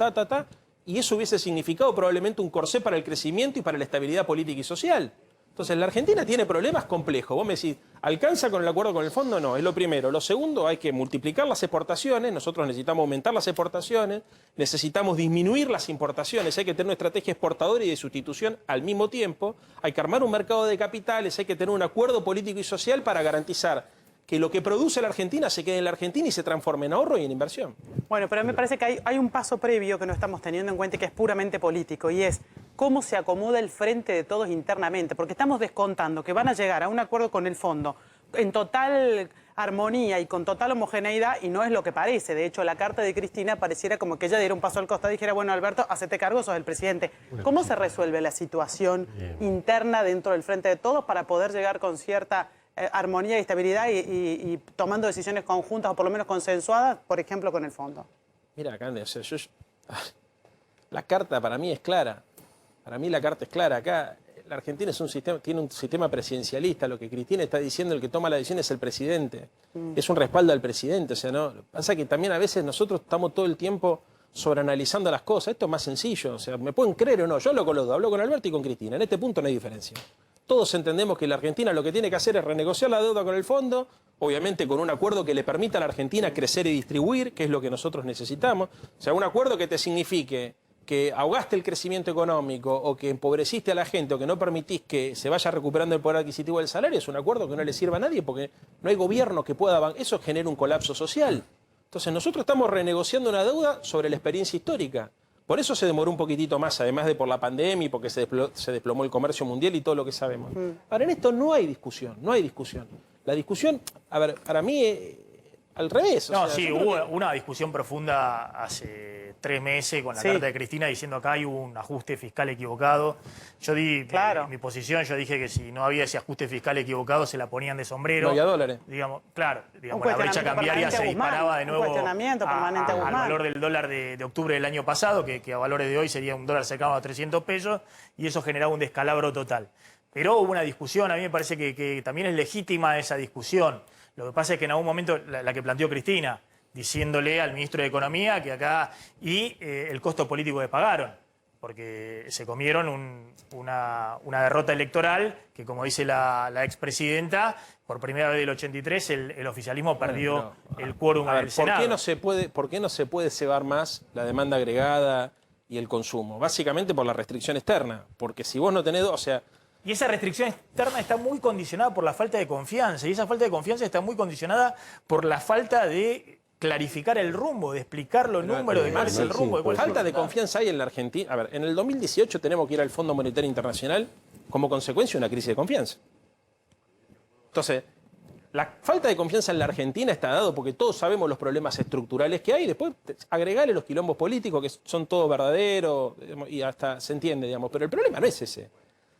S7: Y eso hubiese significado probablemente un corsé para el crecimiento y para la estabilidad política y social. Entonces, la Argentina tiene problemas complejos. Vos me decís, ¿alcanza con el acuerdo con el fondo? No, es lo primero. Lo segundo, hay que multiplicar las exportaciones. Nosotros necesitamos aumentar las exportaciones, necesitamos disminuir las importaciones. Hay que tener una estrategia exportadora y de sustitución al mismo tiempo. Hay que armar un mercado de capitales, hay que tener un acuerdo político y social para garantizar que lo que produce la Argentina se quede en la Argentina y se transforme en ahorro y en inversión.
S5: Bueno, pero a mí me parece que hay un paso previo que no estamos teniendo en cuenta y que es puramente político, y es cómo se acomoda el frente de todos internamente, porque estamos descontando que van a llegar a un acuerdo con el fondo en total armonía y con total homogeneidad, y no es lo que parece. De hecho, la carta de Cristina pareciera como que ella diera un paso al costado y dijera: bueno, Alberto, hacete cargo, sos el presidente. ¿Cómo se resuelve la situación interna dentro del frente de todos para poder llegar con cierta armonía y estabilidad y tomando decisiones conjuntas o por lo menos consensuadas, por ejemplo, con el fondo?
S7: Mira, Cande, o sea, la carta para mí es clara. Para mí la carta es clara. Acá la Argentina tiene un sistema presidencialista. Lo que Cristina está diciendo, el que toma la decisión es el presidente. Es un respaldo al presidente. O sea, no, pasa que también a veces nosotros estamos todo el tiempo sobreanalizando las cosas. Esto es más sencillo. O sea, me pueden creer o no. Yo hablo con los dos, hablo con Alberto y con Cristina. En este punto no hay diferencia. Todos entendemos que la Argentina lo que tiene que hacer es renegociar la deuda con el fondo, obviamente con un acuerdo que le permita a la Argentina crecer y distribuir, que es lo que nosotros necesitamos. O sea, un acuerdo que te signifique que ahogaste el crecimiento económico o que empobreciste a la gente o que no permitís que se vaya recuperando el poder adquisitivo del salario, es un acuerdo que no le sirve a nadie porque no hay gobierno que pueda... Eso genera un colapso social. Entonces nosotros estamos renegociando una deuda sobre la experiencia histórica. Por eso se demoró un poquitito más, además de por la pandemia y porque se desplomó el comercio mundial y todo lo que sabemos. Ahora, en esto no hay discusión, no hay discusión. La discusión, a ver, para mí, al revés.
S1: No,
S7: o sea,
S1: sí, hubo una discusión profunda hace 3 meses con la carta de Cristina diciendo que hay un ajuste fiscal equivocado. Yo di mi posición, yo dije que si no había ese ajuste fiscal equivocado se la ponían de sombrero.
S7: No había dólares.
S1: Digamos, claro, digamos, la brecha cambiaria se disparaba de nuevo al valor del dólar de octubre del año pasado, que a valores de hoy sería un dólar cercano a 300 pesos, y eso generaba un descalabro total. Pero hubo una discusión, a mí me parece que también es legítima esa discusión. Lo que pasa es que en algún momento, la que planteó Cristina, diciéndole al ministro de Economía que acá... Y el costo político que pagaron, porque se comieron una derrota electoral que, como dice la expresidenta, por primera vez del 83 el oficialismo perdió el quórum del Senado.
S7: ¿Por qué no se puede cebar más la demanda agregada y el consumo? Básicamente por la restricción externa, porque si vos no tenés... O sea,
S1: y esa restricción externa está muy condicionada por la falta de confianza. Y esa falta de confianza está muy condicionada por la falta de clarificar el rumbo, de explicar los números, de cuál es el rumbo.
S7: Falta de confianza hay en la Argentina. A ver, en el 2018 tenemos que ir al Fondo Monetario Internacional como consecuencia de una crisis de confianza. Entonces, la falta de confianza en la Argentina está dado porque todos sabemos los problemas estructurales que hay. Después agregarle los quilombos políticos que son todos verdaderos y hasta se entiende, digamos. Pero el problema no es ese.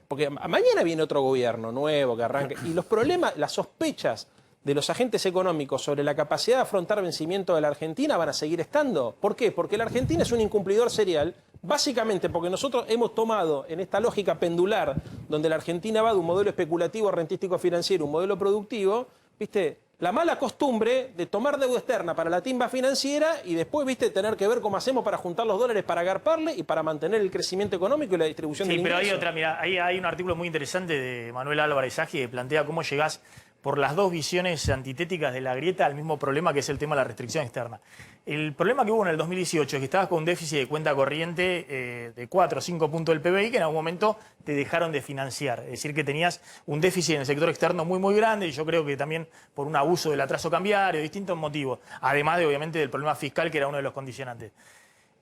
S7: Porque mañana viene otro gobierno nuevo que arranque y los problemas, las sospechas de los agentes económicos sobre la capacidad de afrontar vencimiento de la Argentina van a seguir estando. ¿Por qué? Porque la Argentina es un incumplidor serial, básicamente porque nosotros hemos tomado en esta lógica pendular, donde la Argentina va de un modelo especulativo, rentístico financiero, un modelo productivo, ¿viste? La mala costumbre de tomar deuda externa para la timba financiera y después, ¿viste?, tener que ver cómo hacemos para juntar los dólares para agarparle y para mantener el crecimiento económico y la distribución del ingreso.
S1: Sí, pero hay otra, mira, ahí hay un artículo muy interesante de Manuel Álvarez Aggi que plantea cómo llegás por las dos visiones antitéticas de la grieta al mismo problema que es el tema de la restricción externa. El problema que hubo en el 2018 es que estabas con un déficit de cuenta corriente de 4 o 5 puntos del PBI que en algún momento te dejaron de financiar. Es decir, que tenías un déficit en el sector externo muy, muy grande y yo creo que también por un abuso del atraso cambiario, distintos motivos. Además de, obviamente, del problema fiscal que era uno de los condicionantes.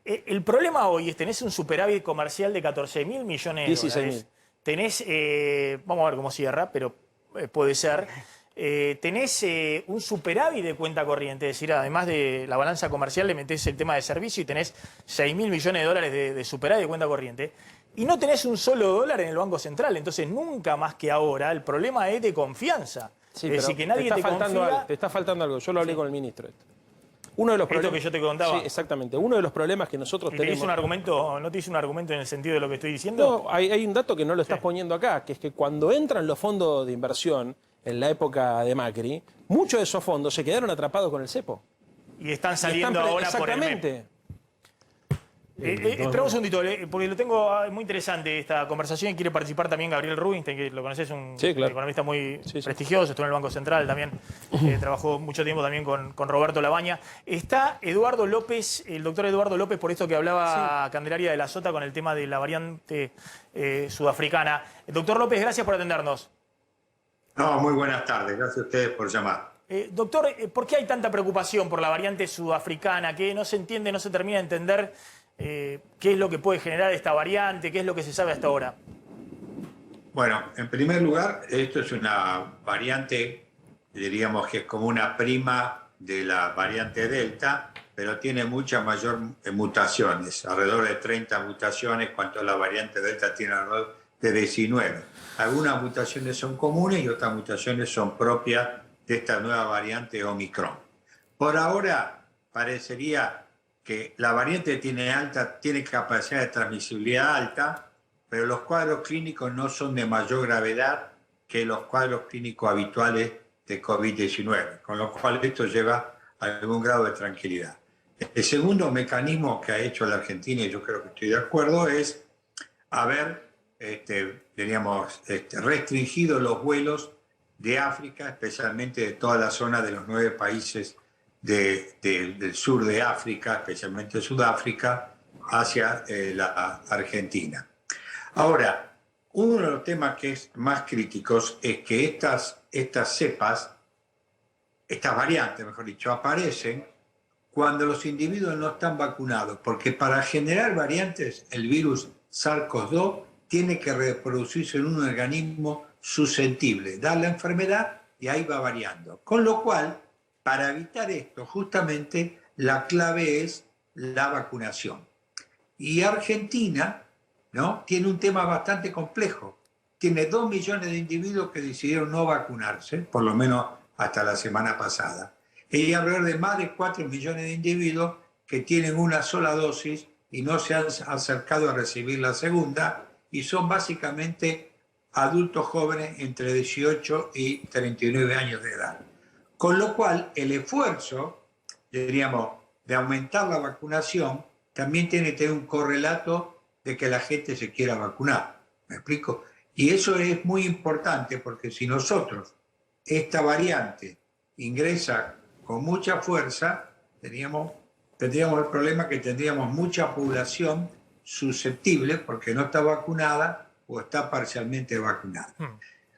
S1: El problema hoy es tenés un superávit comercial de 14.000 millones de dólares. Tenés, vamos a ver cómo cierra, pero puede ser. Tenés un superávit de cuenta corriente, es decir, además de la balanza comercial le metés el tema de servicio y tenés 6.000 millones de dólares de superávit de cuenta corriente y no tenés un solo dólar en el Banco Central, entonces nunca más que ahora el problema es de confianza.
S7: Sí,
S1: es decir, que nadie te confía.
S7: Te está faltando algo, yo lo hablé con el ministro. Uno de los problemas
S1: que yo te contaba.
S7: Sí, exactamente. Uno de los problemas que nosotros tenemos...
S1: ¿No te hice un argumento en el sentido de lo que estoy diciendo?
S7: No, hay un dato que no lo estás poniendo acá, que es que cuando entran los fondos de inversión en la época de Macri, muchos de esos fondos se quedaron atrapados con el cepo.
S1: Y están saliendo ahora por el MEP.
S7: Exactamente.
S1: Espera un segundito, porque lo tengo muy interesante esta conversación y quiere participar también Gabriel Rubinstein, que lo conoces, un economista muy prestigioso, estuvo en el Banco Central también, trabajó mucho tiempo también con Roberto Labaña. Está Eduardo López, el doctor Eduardo López, por esto que hablaba Candelaria de la Sota con el tema de la variante sudafricana. Doctor López, gracias por atendernos.
S8: No, muy buenas tardes, gracias a ustedes por llamar.
S1: Doctor, ¿por qué hay tanta preocupación por la variante sudafricana? Que no se entiende, no se termina de entender qué es lo que puede generar esta variante, qué es lo que se sabe hasta ahora.
S8: Bueno, en primer lugar, esto es una variante, diríamos que es como una prima de la variante Delta, pero tiene muchas mayor mutaciones, alrededor de 30 mutaciones, cuanto la variante Delta tiene alrededor de 19. Algunas mutaciones son comunes y otras mutaciones son propias de esta nueva variante Omicron. Por ahora, parecería que la variante tiene capacidad de transmisibilidad alta, pero los cuadros clínicos no son de mayor gravedad que los cuadros clínicos habituales de COVID-19, con lo cual esto lleva a algún grado de tranquilidad. El segundo mecanismo que ha hecho la Argentina, y yo creo que estoy de acuerdo, es haber restringido los vuelos de África, especialmente de toda la zona de los 9 países del sur de África, especialmente Sudáfrica, hacia la Argentina. Ahora, uno de los temas que es más críticos es que estas cepas, estas variantes, mejor dicho, aparecen cuando los individuos no están vacunados, porque para generar variantes el virus SARS-CoV-2 tiene que reproducirse en un organismo susceptible, da la enfermedad y ahí va variando. Con lo cual, para evitar esto, justamente la clave es la vacunación. Y Argentina, ¿no?, tiene un tema bastante complejo. Tiene 2 millones de individuos que decidieron no vacunarse, por lo menos hasta la semana pasada. Y hay alrededor de más de 4 millones de individuos que tienen una sola dosis y no se han acercado a recibir la segunda, y son básicamente adultos jóvenes entre 18 y 39 años de edad. Con lo cual, el esfuerzo, diríamos, de aumentar la vacunación también tiene que tener un correlato de que la gente se quiera vacunar. ¿Me explico? Y eso es muy importante, porque si nosotros, esta variante ingresa con mucha fuerza, tendríamos el problema que tendríamos mucha población susceptible porque no está vacunada o está parcialmente vacunada.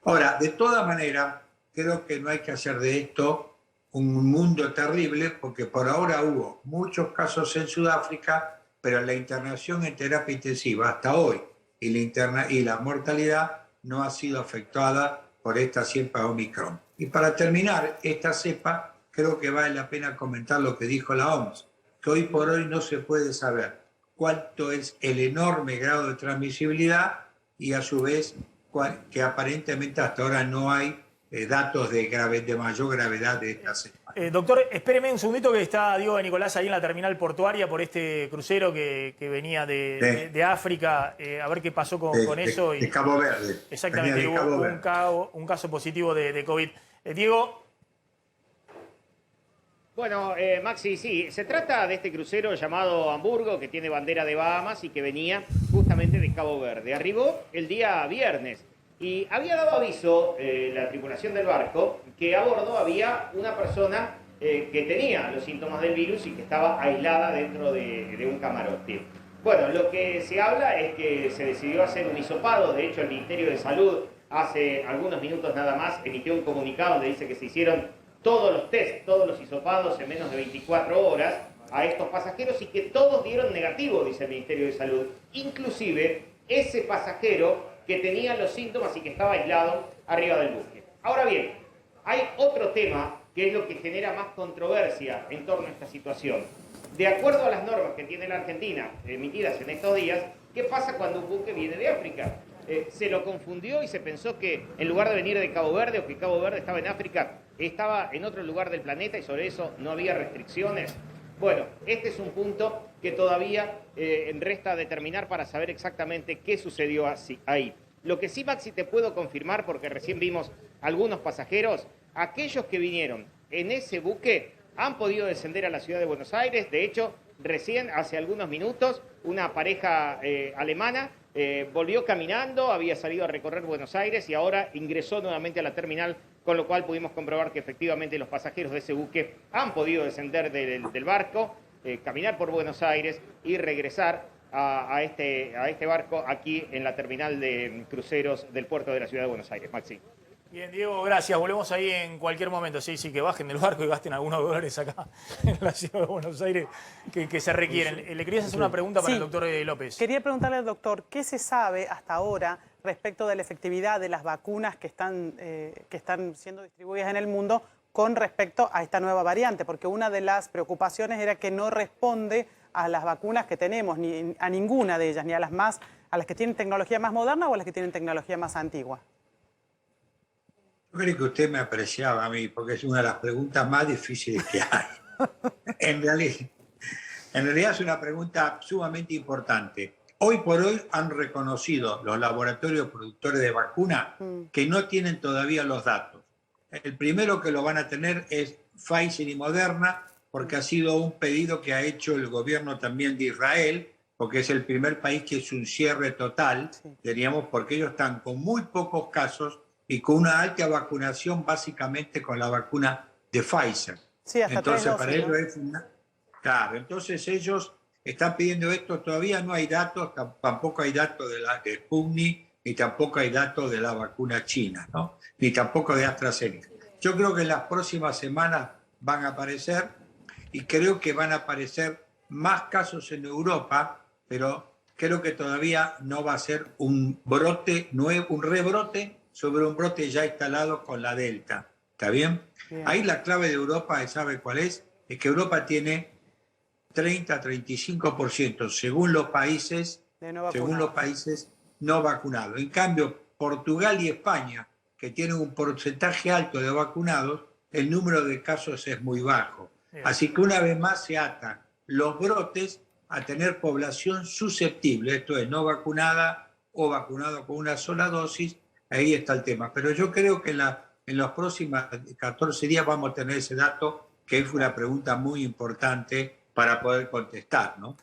S8: Ahora, de toda manera, creo que no hay que hacer de esto un mundo terrible, porque por ahora hubo muchos casos en Sudáfrica, pero la internación en terapia intensiva hasta hoy y la mortalidad no ha sido afectada por esta cepa Omicron. Y para terminar, esta cepa, creo que vale la pena comentar lo que dijo la OMS, que hoy por hoy no se puede saber cuánto es el enorme grado de transmisibilidad y a su vez que aparentemente hasta ahora no hay datos de mayor gravedad de esta cepa.
S1: Doctor, espéreme un segundito que está Diego de Nicolás ahí en la terminal portuaria por este crucero que venía de África, a ver qué pasó con eso.
S8: De Cabo Verde.
S1: Exactamente, hubo un caso positivo de COVID. Diego.
S9: Bueno, Maxi, sí, se trata de este crucero llamado Hamburgo, que tiene bandera de Bahamas y que venía justamente de Cabo Verde. Arribó el día viernes y había dado aviso la tripulación del barco que a bordo había una persona que tenía los síntomas del virus y que estaba aislada dentro de un camarote. Bueno, lo que se habla es que se decidió hacer un hisopado. De hecho, el Ministerio de Salud hace algunos minutos nada más emitió un comunicado donde dice que se hicieron todos los test, todos los hisopados en menos de 24 horas a estos pasajeros y que todos dieron negativo, dice el Ministerio de Salud. Inclusive ese pasajero que tenía los síntomas y que estaba aislado arriba del buque. Ahora bien, hay otro tema que es lo que genera más controversia en torno a esta situación. De acuerdo a las normas que tiene la Argentina emitidas en estos días, ¿qué pasa cuando un buque viene de África? Se lo confundió y se pensó que en lugar de venir de Cabo Verde o que Cabo Verde estaba en África, estaba en otro lugar del planeta y sobre eso no había restricciones. Bueno, este es un punto que todavía resta determinar para saber exactamente qué sucedió ahí. Lo que sí, Maxi, te puedo confirmar, porque recién vimos algunos pasajeros, aquellos que vinieron en ese buque han podido descender a la ciudad de Buenos Aires. De hecho, recién, hace algunos minutos, una pareja alemana volvió caminando, había salido a recorrer Buenos Aires y ahora ingresó nuevamente a la terminal, con lo cual pudimos comprobar que efectivamente los pasajeros de ese buque han podido descender del barco, caminar por Buenos Aires y regresar a este barco aquí en la terminal de cruceros del puerto de la ciudad de Buenos Aires. Maxi.
S1: Bien, Diego, gracias. Volvemos ahí en cualquier momento. Sí, que bajen del barco y gasten algunos dólares acá en la ciudad de Buenos Aires que se requieren. Le querías hacer una pregunta para el doctor López.
S5: Quería preguntarle al doctor, ¿qué se sabe hasta ahora respecto de la efectividad de las vacunas que están siendo distribuidas en el mundo con respecto a esta nueva variante? Porque una de las preocupaciones era que no responde a las vacunas que tenemos, ni a ninguna de ellas, ni a las que tienen tecnología más moderna o a las que tienen tecnología más antigua.
S8: Yo creo que usted me apreciaba a mí, porque es una de las preguntas más difíciles que hay. En realidad es una pregunta sumamente importante. Hoy por hoy han reconocido los laboratorios productores de vacunas que no tienen todavía los datos. El primero que lo van a tener es Pfizer y Moderna, porque ha sido un pedido que ha hecho el gobierno también de Israel porque es el primer país que es un cierre total, diríamos, porque ellos están con muy pocos casos y con una alta vacunación, básicamente con la vacuna de Pfizer.
S5: Sí, hasta
S8: entonces,
S5: 3
S8: para
S5: dosis,
S8: ellos es una... Claro, entonces ellos están pidiendo esto, todavía no hay datos, tampoco hay datos de Sputnik, ni tampoco hay datos de la vacuna china, ¿no? Ni tampoco de AstraZeneca. Yo creo que en las próximas semanas van a aparecer, y creo que van a aparecer más casos en Europa, pero creo que todavía no va a ser un brote nuevo, un rebrote sobre un brote ya instalado con la Delta. ¿Está bien? Ahí la clave de Europa, ¿sabe cuál es? Es que Europa tiene 30-35% según los países no vacunados. En cambio, Portugal y España, que tienen un porcentaje alto de vacunados, el número de casos es muy bajo. Así que una vez más se atan los brotes a tener población susceptible, esto es, no vacunada o vacunado con una sola dosis, ahí está el tema. Pero yo creo que en los próximos 14 días vamos a tener ese dato, que es una pregunta muy importante para poder contestar, ¿no?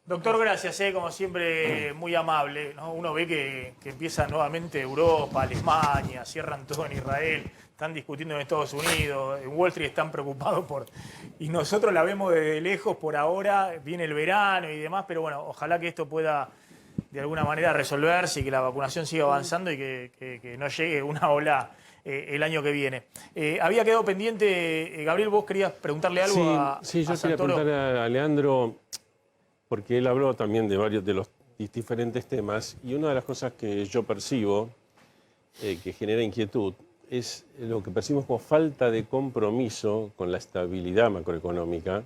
S1: Doctor, gracias, como siempre, muy amable, ¿no? Uno ve que empieza nuevamente Europa, Alemania, cierran todo en Israel, están discutiendo en Estados Unidos, en Wall Street están preocupados por... Y nosotros la vemos desde lejos por ahora, viene el verano y demás, pero bueno, ojalá que esto pueda de alguna manera resolverse y que la vacunación siga avanzando y que no llegue una ola el año que viene. Había quedado pendiente, Gabriel, vos querías preguntarle algo a
S3: Sí, yo
S1: a
S3: quería
S1: Santoro.
S3: preguntarle a Leandro, porque él habló también de varios de los diferentes temas, y una de las cosas que yo percibo que genera inquietud es lo que percibimos como falta de compromiso con la estabilidad macroeconómica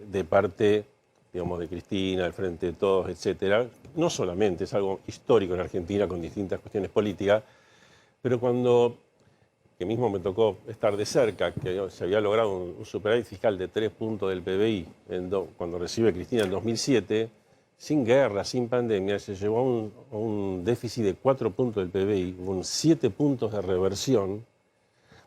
S3: de parte, digamos, de Cristina, del Frente de Todos, etcétera. No solamente, es algo histórico en Argentina con distintas cuestiones políticas, pero cuando, que mismo me tocó estar de cerca, que se había logrado un superávit fiscal de 3 puntos del PBI cuando recibe Cristina en 2007, sin guerra, sin pandemia, se llevó a un déficit de 4 puntos del PBI, con 7 puntos de reversión.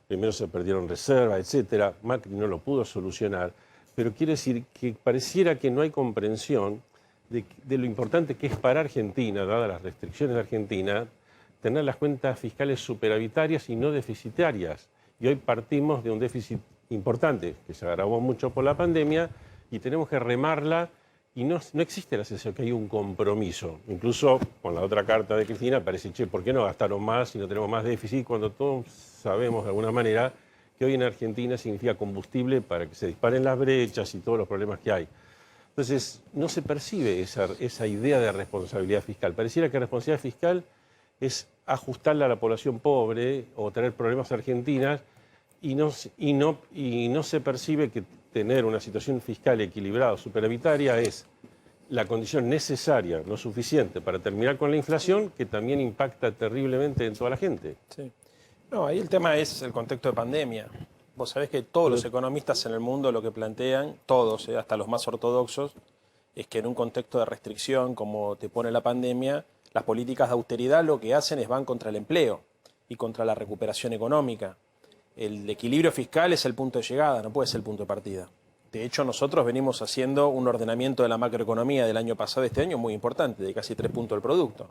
S3: Primero se perdieron reservas, etcétera. Macri no lo pudo solucionar, pero quiere decir que pareciera que no hay comprensión de lo importante que es para Argentina, dadas las restricciones de Argentina, tener las cuentas fiscales superavitarias y no deficitarias. Y hoy partimos de un déficit importante, que se agravó mucho por la pandemia, y tenemos que remarla, y no existe la sensación que hay un compromiso. Incluso con la otra carta de Cristina parece, che, ¿por qué no gastaron más si no tenemos más déficit? Cuando todos sabemos de alguna manera que hoy en Argentina significa combustible para que se disparen las brechas y todos los problemas que hay. Entonces, no se percibe esa idea de responsabilidad fiscal. Pareciera que responsabilidad fiscal es ajustarla a la población pobre o tener problemas argentinas, y no se percibe que tener una situación fiscal equilibrada o superavitaria es la condición necesaria, no suficiente, para terminar con la inflación, que también impacta terriblemente en toda la gente.
S7: Sí. No, ahí el tema es el contexto de pandemia. Vos sabés que todos los economistas en el mundo lo que plantean, todos, hasta los más ortodoxos, es que en un contexto de restricción como te pone la pandemia, las políticas de austeridad lo que hacen es van contra el empleo y contra la recuperación económica. El equilibrio fiscal es el punto de llegada, no puede ser el punto de partida. De hecho, nosotros venimos haciendo un ordenamiento de la macroeconomía del año pasado, este año, muy importante, de casi 3 puntos del producto.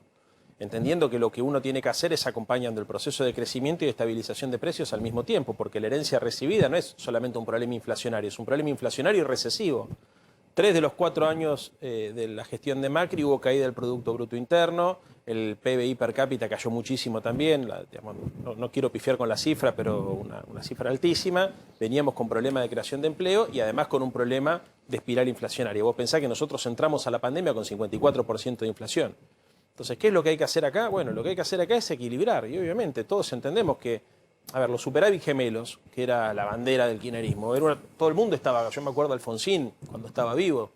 S7: Entendiendo que lo que uno tiene que hacer es acompañando el proceso de crecimiento y de estabilización de precios al mismo tiempo, porque la herencia recibida no es solamente un problema inflacionario, es un problema inflacionario y recesivo. 3 de los 4 años de la gestión de Macri hubo caída del Producto Bruto Interno, el PBI per cápita cayó muchísimo también, no quiero pifiar con la cifra, pero una cifra altísima. Veníamos con problemas de creación de empleo y además con un problema de espiral inflacionaria. Vos pensás que nosotros entramos a la pandemia con 54% de inflación. Entonces, ¿qué es lo que hay que hacer acá? Bueno, lo que hay que hacer acá es equilibrar, y obviamente todos entendemos que, a ver, los superávit gemelos, que era la bandera del kirchnerismo, todo el mundo estaba, yo me acuerdo Alfonsín, cuando estaba vivo,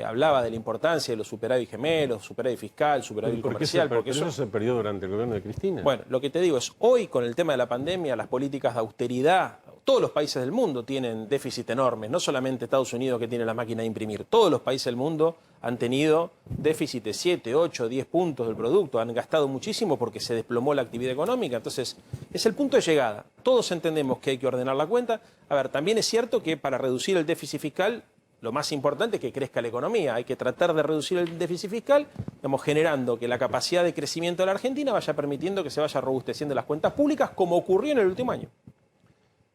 S7: hablaba de la importancia de los superávit gemelos, superávit fiscal, superávit comercial.
S3: Porque eso se perdió durante el gobierno de Cristina.
S7: Bueno, lo que te digo es, hoy con el tema de la pandemia, las políticas de austeridad, todos los países del mundo tienen déficit enormes, no solamente Estados Unidos que tiene la máquina de imprimir, todos los países del mundo han tenido déficit de 7, 8, 10 puntos del producto, han gastado muchísimo porque se desplomó la actividad económica, entonces es el punto de llegada. Todos entendemos que hay que ordenar la cuenta. A ver, también es cierto que para reducir el déficit fiscal, lo más importante es que crezca la economía. Hay que tratar de reducir el déficit fiscal, digamos, generando que la capacidad de crecimiento de la Argentina vaya permitiendo que se vaya robusteciendo las cuentas públicas, como ocurrió en el último año.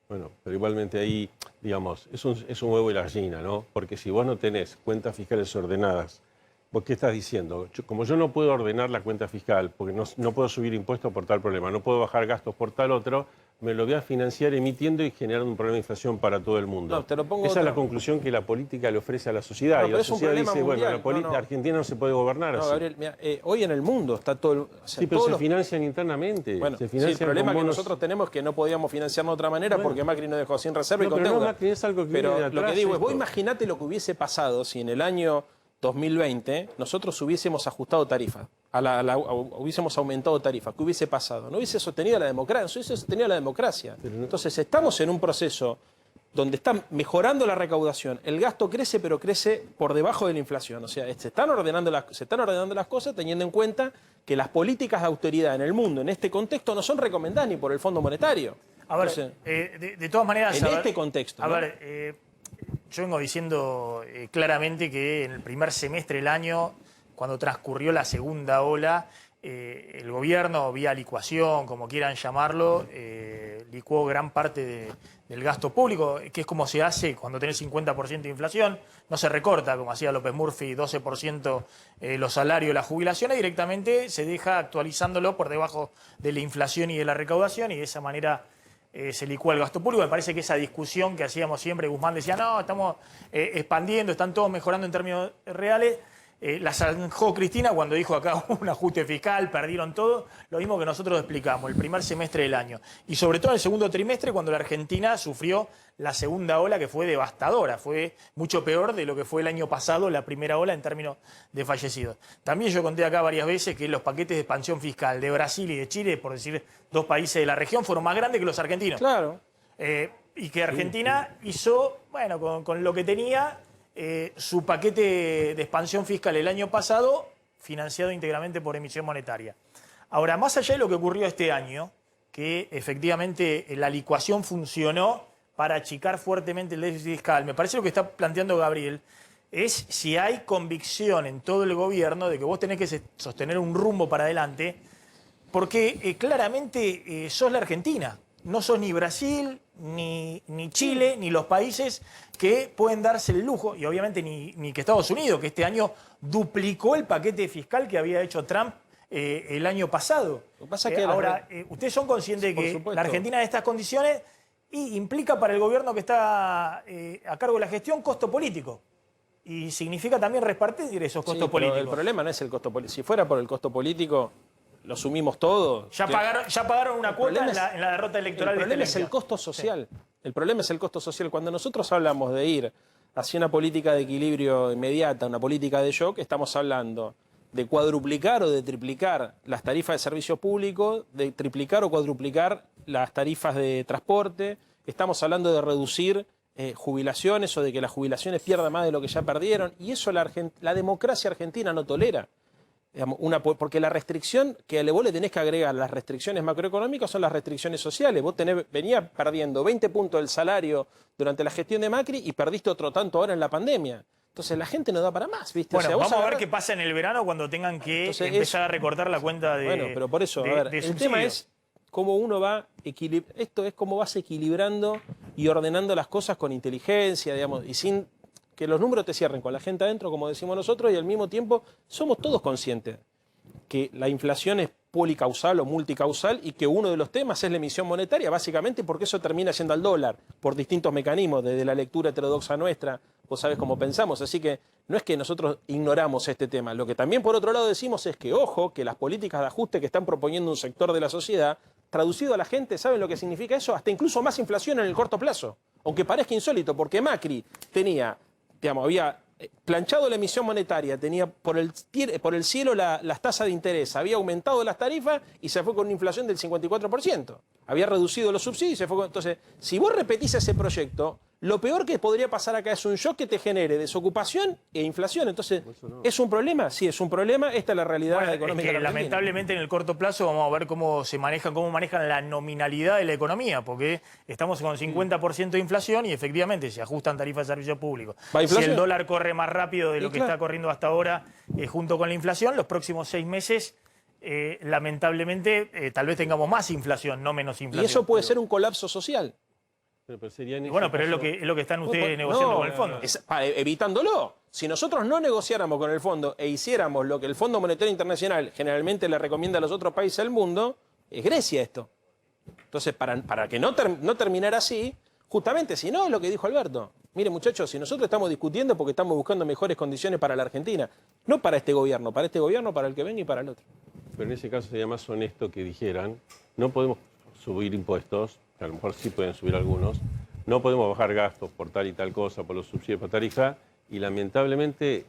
S3: Bueno, pero igualmente ahí, digamos, es un huevo y la gallina, ¿no? Porque si vos no tenés cuentas fiscales ordenadas, ¿vos qué estás diciendo? Como yo no puedo ordenar la cuenta fiscal, porque no puedo subir impuestos por tal problema, no puedo bajar gastos por tal otro, me lo voy a financiar emitiendo y generando un problema de inflación para todo el mundo.
S7: No, te lo pongo
S3: Esa
S7: otra.
S3: es la conclusión que la política le ofrece a la sociedad.
S7: No,
S3: y
S7: pero
S3: la
S7: es un
S3: sociedad
S7: problema
S3: dice,
S7: mundial.
S3: bueno, la Argentina no se puede gobernar
S7: No,
S3: así.
S7: Gabriel, mira, hoy en el mundo está todo... O sea,
S3: Sí, pero
S7: todos
S3: se
S7: los-
S3: financian internamente.
S7: Bueno,
S3: se
S7: sí,
S3: financian
S7: el problema
S3: con
S7: que
S3: bonos.
S7: nosotros tenemos es que no podíamos financiarnos de otra manera porque Macri nos dejó sin reserva y
S3: No,
S7: con
S3: pero no,
S7: deuda.
S3: Macri, es algo que
S7: Pero
S3: viene de
S7: lo que
S3: atrás
S7: digo es, vos
S3: esto.
S7: imaginate lo que hubiese pasado si en el año 2020 nosotros hubiésemos ajustado tarifas, hubiésemos aumentado tarifas. ¿Qué hubiese pasado? No hubiese sostenido la democracia, no hubiese sostenido la democracia. Entonces estamos en un proceso donde está mejorando la recaudación, el gasto crece, pero crece por debajo de la inflación. O sea, se están ordenando las cosas teniendo en cuenta que las políticas de austeridad en el mundo, en este contexto, no son recomendadas ni por el Fondo Monetario.
S1: A ver,
S7: Entonces,
S1: de todas maneras...
S7: en
S1: a ver,
S7: este contexto,
S1: A
S7: ¿no?
S1: ver, yo vengo diciendo claramente que en el primer semestre del año, cuando transcurrió la segunda ola, el gobierno, vía licuación, como quieran llamarlo, licuó gran parte del gasto público, que es como se hace cuando tenés 50% de inflación. No se recorta, como hacía López Murphy, 12% los salarios, la jubilación, y directamente se deja actualizándolo por debajo de la inflación y de la recaudación, y de esa manera se licúa el gasto público. Me parece que esa discusión que hacíamos siempre, Guzmán decía, no, estamos expandiendo, están todos mejorando en términos reales. La zanjó Cristina cuando dijo acá un ajuste fiscal, perdieron todo, lo mismo que nosotros explicamos, el primer semestre del año. Y sobre todo en el segundo trimestre, cuando la Argentina sufrió la segunda ola, que fue devastadora, fue mucho peor de lo que fue el año pasado, la primera ola en términos de fallecidos. También yo conté acá varias veces que los paquetes de expansión fiscal de Brasil y de Chile, por decir dos países de la región, fueron más grandes que los argentinos.
S7: Claro.
S1: Y que Argentina hizo, bueno, con lo que tenía, su paquete de expansión fiscal el año pasado, financiado íntegramente por emisión monetaria. Ahora, más allá de lo que ocurrió este año, que efectivamente la licuación funcionó para achicar fuertemente el déficit fiscal, me parece lo que está planteando Gabriel es si hay convicción en todo el gobierno de que vos tenés que sostener un rumbo para adelante, porque claramente sos la Argentina. No sos ni Brasil, ni Chile, ni los países que pueden darse el lujo, y obviamente ni que Estados Unidos, que este año duplicó el paquete fiscal que había hecho Trump el año pasado.
S7: Lo que pasa es que
S1: ahora, ustedes son conscientes de
S7: por
S1: que
S7: supuesto.
S1: la Argentina en estas condiciones y implica para el gobierno que está a cargo de la gestión costo político. Y significa también repartir esos costos
S7: Sí, pero
S1: políticos.
S7: el problema no es el costo político. Si fuera por el costo político, lo asumimos todo.
S1: Ya pagaron una cuota en la derrota electoral.
S7: El problema es el
S1: electa.
S7: costo social. Sí. El problema es el costo social. Cuando nosotros hablamos de ir hacia una política de equilibrio inmediata, una política de shock, estamos hablando de cuadruplicar o de triplicar las tarifas de servicio público, de triplicar o cuadruplicar las tarifas de transporte. Estamos hablando de reducir jubilaciones o de que las jubilaciones pierdan más de lo que ya perdieron. Y eso la democracia argentina no tolera. Digamos, porque la restricción que vos le tenés que agregar, las restricciones macroeconómicas son las restricciones sociales. Vos venías perdiendo 20 puntos del salario durante la gestión de Macri y perdiste otro tanto ahora en la pandemia. Entonces la gente no da para más, ¿viste?
S1: Bueno,
S7: O sea, vos
S1: vamos a ver
S7: agarrás-
S1: qué pasa en el verano cuando tengan que
S7: Entonces,
S1: empezar a recortar la cuenta de
S7: Bueno, pero por eso,
S1: de-
S7: a ver,
S1: de
S7: el
S1: subsidio.
S7: tema es cómo uno va esto es cómo vas equilibrando y ordenando las cosas con inteligencia, digamos, y sin que los números te cierren con la gente adentro, como decimos nosotros, y al mismo tiempo somos todos conscientes que la inflación es policausal o multicausal y que uno de los temas es la emisión monetaria, básicamente porque eso termina yendo al dólar por distintos mecanismos, desde la lectura heterodoxa nuestra, vos sabés cómo pensamos, así que no es que nosotros ignoramos este tema, lo que también por otro lado decimos es que, ojo, que las políticas de ajuste que están proponiendo un sector de la sociedad, traducido a la gente, ¿saben lo que significa eso? Hasta incluso más inflación en el corto plazo, aunque parezca insólito, porque Macri tenía, digamos, había planchado la emisión monetaria, tenía por el cielo las tasas de interés, había aumentado las tarifas y se fue con una inflación del 54%. Había reducido los subsidios y se fue con... Entonces, si vos repetís ese proyecto, Lo peor que podría pasar acá es un shock que te genere desocupación e inflación. Entonces, ¿es un problema? Sí, es un problema. Esta es la realidad
S1: Bueno,
S7: económica.
S1: es que
S7: de la Argentina.
S1: lamentablemente en el corto plazo vamos a ver cómo manejan la nominalidad de la economía, porque estamos con 50% de inflación y efectivamente se ajustan tarifas de servicios públicos.
S7: ¿Va
S1: Si
S7: inflación?
S1: el dólar corre más rápido de lo que
S7: claro.
S1: está corriendo hasta ahora, junto con la inflación, los próximos 6 meses, lamentablemente, tal vez tengamos más inflación, no menos
S7: Y
S1: inflación.
S7: eso puede ser un colapso social.
S3: Pero sería en
S1: Y
S3: ese
S1: bueno, pero
S3: caso-
S1: es lo que están ustedes negociando con el fondo.
S7: Evitándolo. Si nosotros no negociáramos con el fondo e hiciéramos lo que el Fondo Monetario Internacional generalmente le recomienda a los otros países del mundo, es Grecia esto. Entonces, para que no terminara así, justamente, si no, es lo que dijo Alberto. Mire, muchachos, si nosotros estamos discutiendo porque estamos buscando mejores condiciones para la Argentina, no para este gobierno, para el que venga y para el otro.
S3: Pero en ese caso sería más honesto que dijeran, no podemos subir impuestos, que a lo mejor sí pueden subir algunos, no podemos bajar gastos por tal y tal cosa, por los subsidios por tarifa, y lamentablemente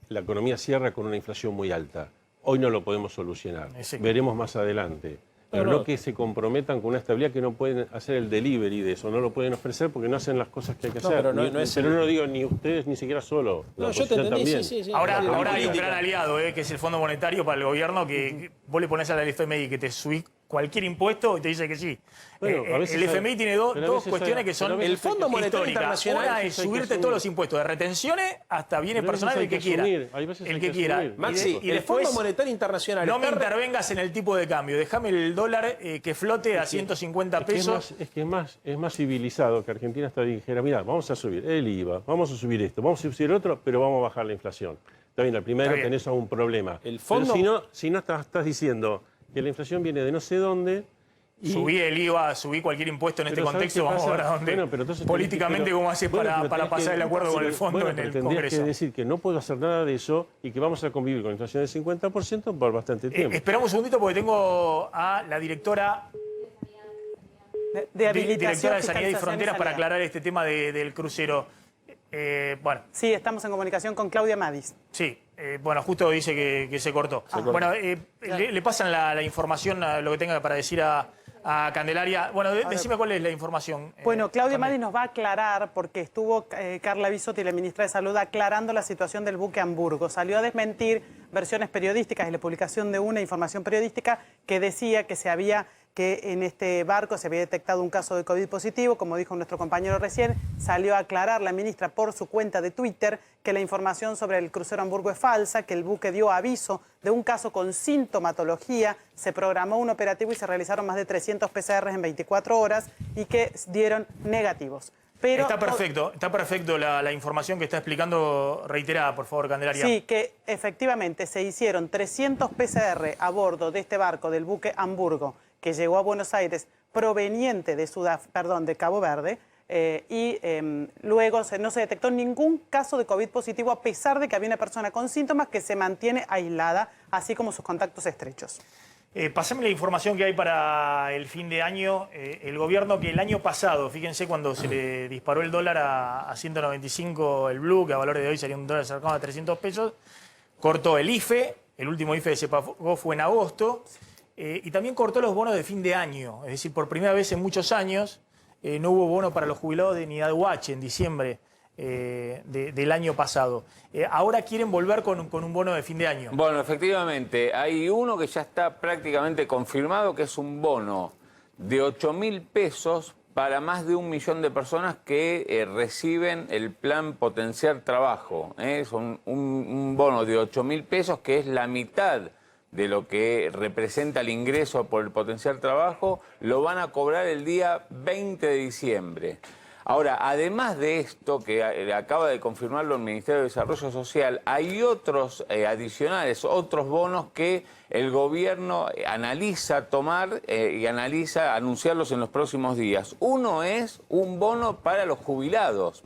S3: la economía cierra con una inflación muy alta. Hoy no lo podemos solucionar, veremos más adelante. Pero no que se comprometan con una estabilidad que no pueden hacer el delivery de eso, no lo pueden ofrecer porque no hacen las cosas que hay que hacer.
S7: pero no
S3: no digo ni ustedes ni siquiera solo.
S7: No, yo te entendí,
S3: también.
S7: sí.
S1: Ahora hay un
S7: política.
S1: gran aliado, que es el Fondo Monetario para el gobierno, que vos le pones a la FMI que te subís cualquier impuesto y te dice que sí.
S3: Bueno, a veces
S1: el
S3: hay-
S1: FMI tiene
S3: pero a
S1: dos
S3: veces
S1: cuestiones
S3: hay-
S1: que son
S3: pero a veces
S7: El Fondo Monetario
S1: históricas.
S7: Internacional
S1: Una es
S3: hay que
S1: subirte
S3: asumir.
S1: todos los impuestos, de retenciones hasta bienes
S3: Pero a veces
S1: personales
S3: hay
S1: del que
S3: que
S1: quiera.
S3: asumir, hay veces
S1: El
S3: hay
S1: que
S3: que
S1: quiera.
S3: asumir.
S7: Maxi,
S1: Y
S7: el
S1: después,
S7: Fondo Monetario Internacional
S1: no me
S7: está
S1: intervengas en el tipo de cambio. Déjame el dólar que flote a 150 pesos.
S3: Es que es más civilizado que Argentina hasta dijera, mira, vamos a subir el IVA, vamos a subir esto, vamos a subir el otro, pero vamos a bajar la inflación. Está bien, al primero
S1: Está bien.
S3: tenés un problema.
S7: El fondo-
S3: Pero si no estás diciendo que la inflación viene de no sé dónde. Y,
S1: Subí el IVA, subí cualquier impuesto en este
S3: pero ¿sabés
S1: contexto,
S3: qué
S1: vamos a
S3: pasa?
S1: ver a dónde.
S3: Bueno, pero entonces
S1: políticamente,
S3: pero-
S1: ¿cómo haces
S3: bueno, pero
S1: para
S3: tenés
S1: pasar
S3: que-
S1: el acuerdo con el fondo
S3: bueno,
S1: en
S3: pero
S1: el
S3: tendrías
S1: Congreso?
S3: que decir que no puedo hacer nada de eso y que vamos a convivir con inflación del 50% por bastante tiempo.
S1: Esperamos un segundito porque tengo a la directora
S5: De habilitación,
S1: directora de Sanidad y
S5: fiscalización
S1: Fronteras para
S5: sanidad.
S1: aclarar este tema del crucero. Bueno,
S5: Sí, estamos en comunicación con Claudia Madis.
S1: sí. Bueno, justo dice que se cortó. Bueno, le pasan la información, lo que tenga para decir a Candelaria. Bueno, decime cuál es la información.
S5: Bueno, Claudia
S1: Cande.
S5: Madis nos va a aclarar, porque estuvo Carla Bisotti, la ministra de Salud, aclarando la situación del buque Hamburgo. Salió a desmentir versiones periodísticas y la publicación de una información periodística que decía que en este barco se había detectado un caso de COVID positivo. Como dijo nuestro compañero recién, salió a aclarar la ministra por su cuenta de Twitter que la información sobre el crucero Hamburgo es falsa, que el buque dio aviso de un caso con sintomatología, se programó un operativo y se realizaron más de 300 PCRs en 24 horas y que dieron negativos. Pero
S1: Está perfecto la información que está explicando, reiterada, por favor, Candelaria.
S5: sí, que efectivamente se hicieron 300 PCR a bordo de este barco del buque Hamburgo, que llegó a Buenos Aires proveniente de Cabo Verde, luego no se detectó ningún caso de COVID positivo, a pesar de que había una persona con síntomas que se mantiene aislada, así como sus contactos estrechos.
S1: Pásame la información que hay para el fin de año. El gobierno que el año pasado, fíjense cuando se le disparó el dólar a 195 el blue, que a valores de hoy sería un dólar cercano a 300 pesos, cortó el IFE, el último IFE que se pagó fue en agosto, y también cortó los bonos de fin de año. Es decir, por primera vez en muchos años no hubo bono para los jubilados de Unidad UH en diciembre del año pasado. Ahora quieren volver con un bono de fin de año.
S4: Bueno, efectivamente, hay uno que ya está prácticamente confirmado, que es un bono de 8.000 pesos para más de 1 millón de personas que reciben el plan Potenciar Trabajo. Son un bono de 8.000 pesos, que es la mitad de lo que representa el ingreso por el Potenciar Trabajo, lo van a cobrar el día 20 de diciembre. Ahora, además de esto, que acaba de confirmarlo el Ministerio de Desarrollo Social, hay otros adicionales, otros bonos que el gobierno analiza tomar y analiza anunciarlos en los próximos días. Uno es un bono para los jubilados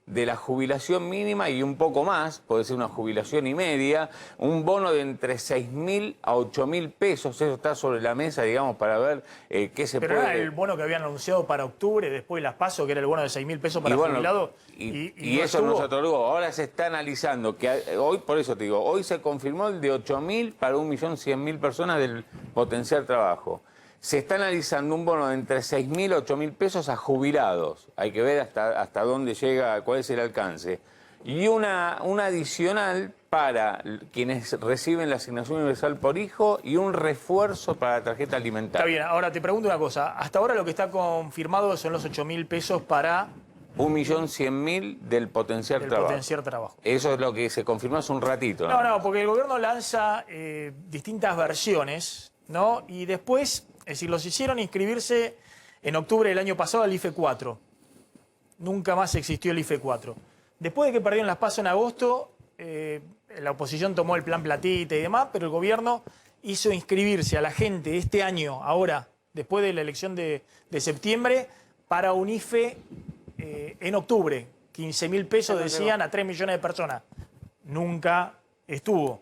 S4: de la jubilación mínima y un poco más, puede ser una jubilación y media, un bono de entre 6.000 a 8.000 pesos, eso está sobre la mesa, digamos, para ver qué se
S1: Pero
S4: puede...
S1: era el bono que habían anunciado para octubre, después de las PASO, que era el bono de 6.000 pesos para jubilados.
S4: Y eso no se otorgó. Ahora se está analizando, que hoy, por eso te digo, hoy se confirmó el de 8.000 para 1.100.000 personas del Potenciar Trabajo. Se está analizando un bono de entre 6.000 a 8.000 pesos a jubilados. Hay que ver hasta dónde llega, cuál es el alcance. Y una adicional para quienes reciben la asignación universal por hijo y un refuerzo para la tarjeta alimentaria.
S1: Está bien, ahora te pregunto una cosa. Hasta ahora lo que está confirmado son los 8.000 pesos para
S4: 1.100.000 del potenciar
S1: el
S4: trabajo.
S1: potenciar trabajo.
S4: Eso es lo que se confirmó hace un ratito.
S1: No, porque el gobierno lanza distintas versiones, ¿no? Y después, es decir, los hicieron inscribirse en octubre del año pasado al IFE 4. Nunca más existió el IFE 4. Después de que perdieron las PASO en agosto, la oposición tomó el plan Platita y demás, pero el gobierno hizo inscribirse a la gente este año, ahora, después de la elección de septiembre, para un IFE en octubre. 15.000 pesos decían a 3 millones de personas. Nunca estuvo.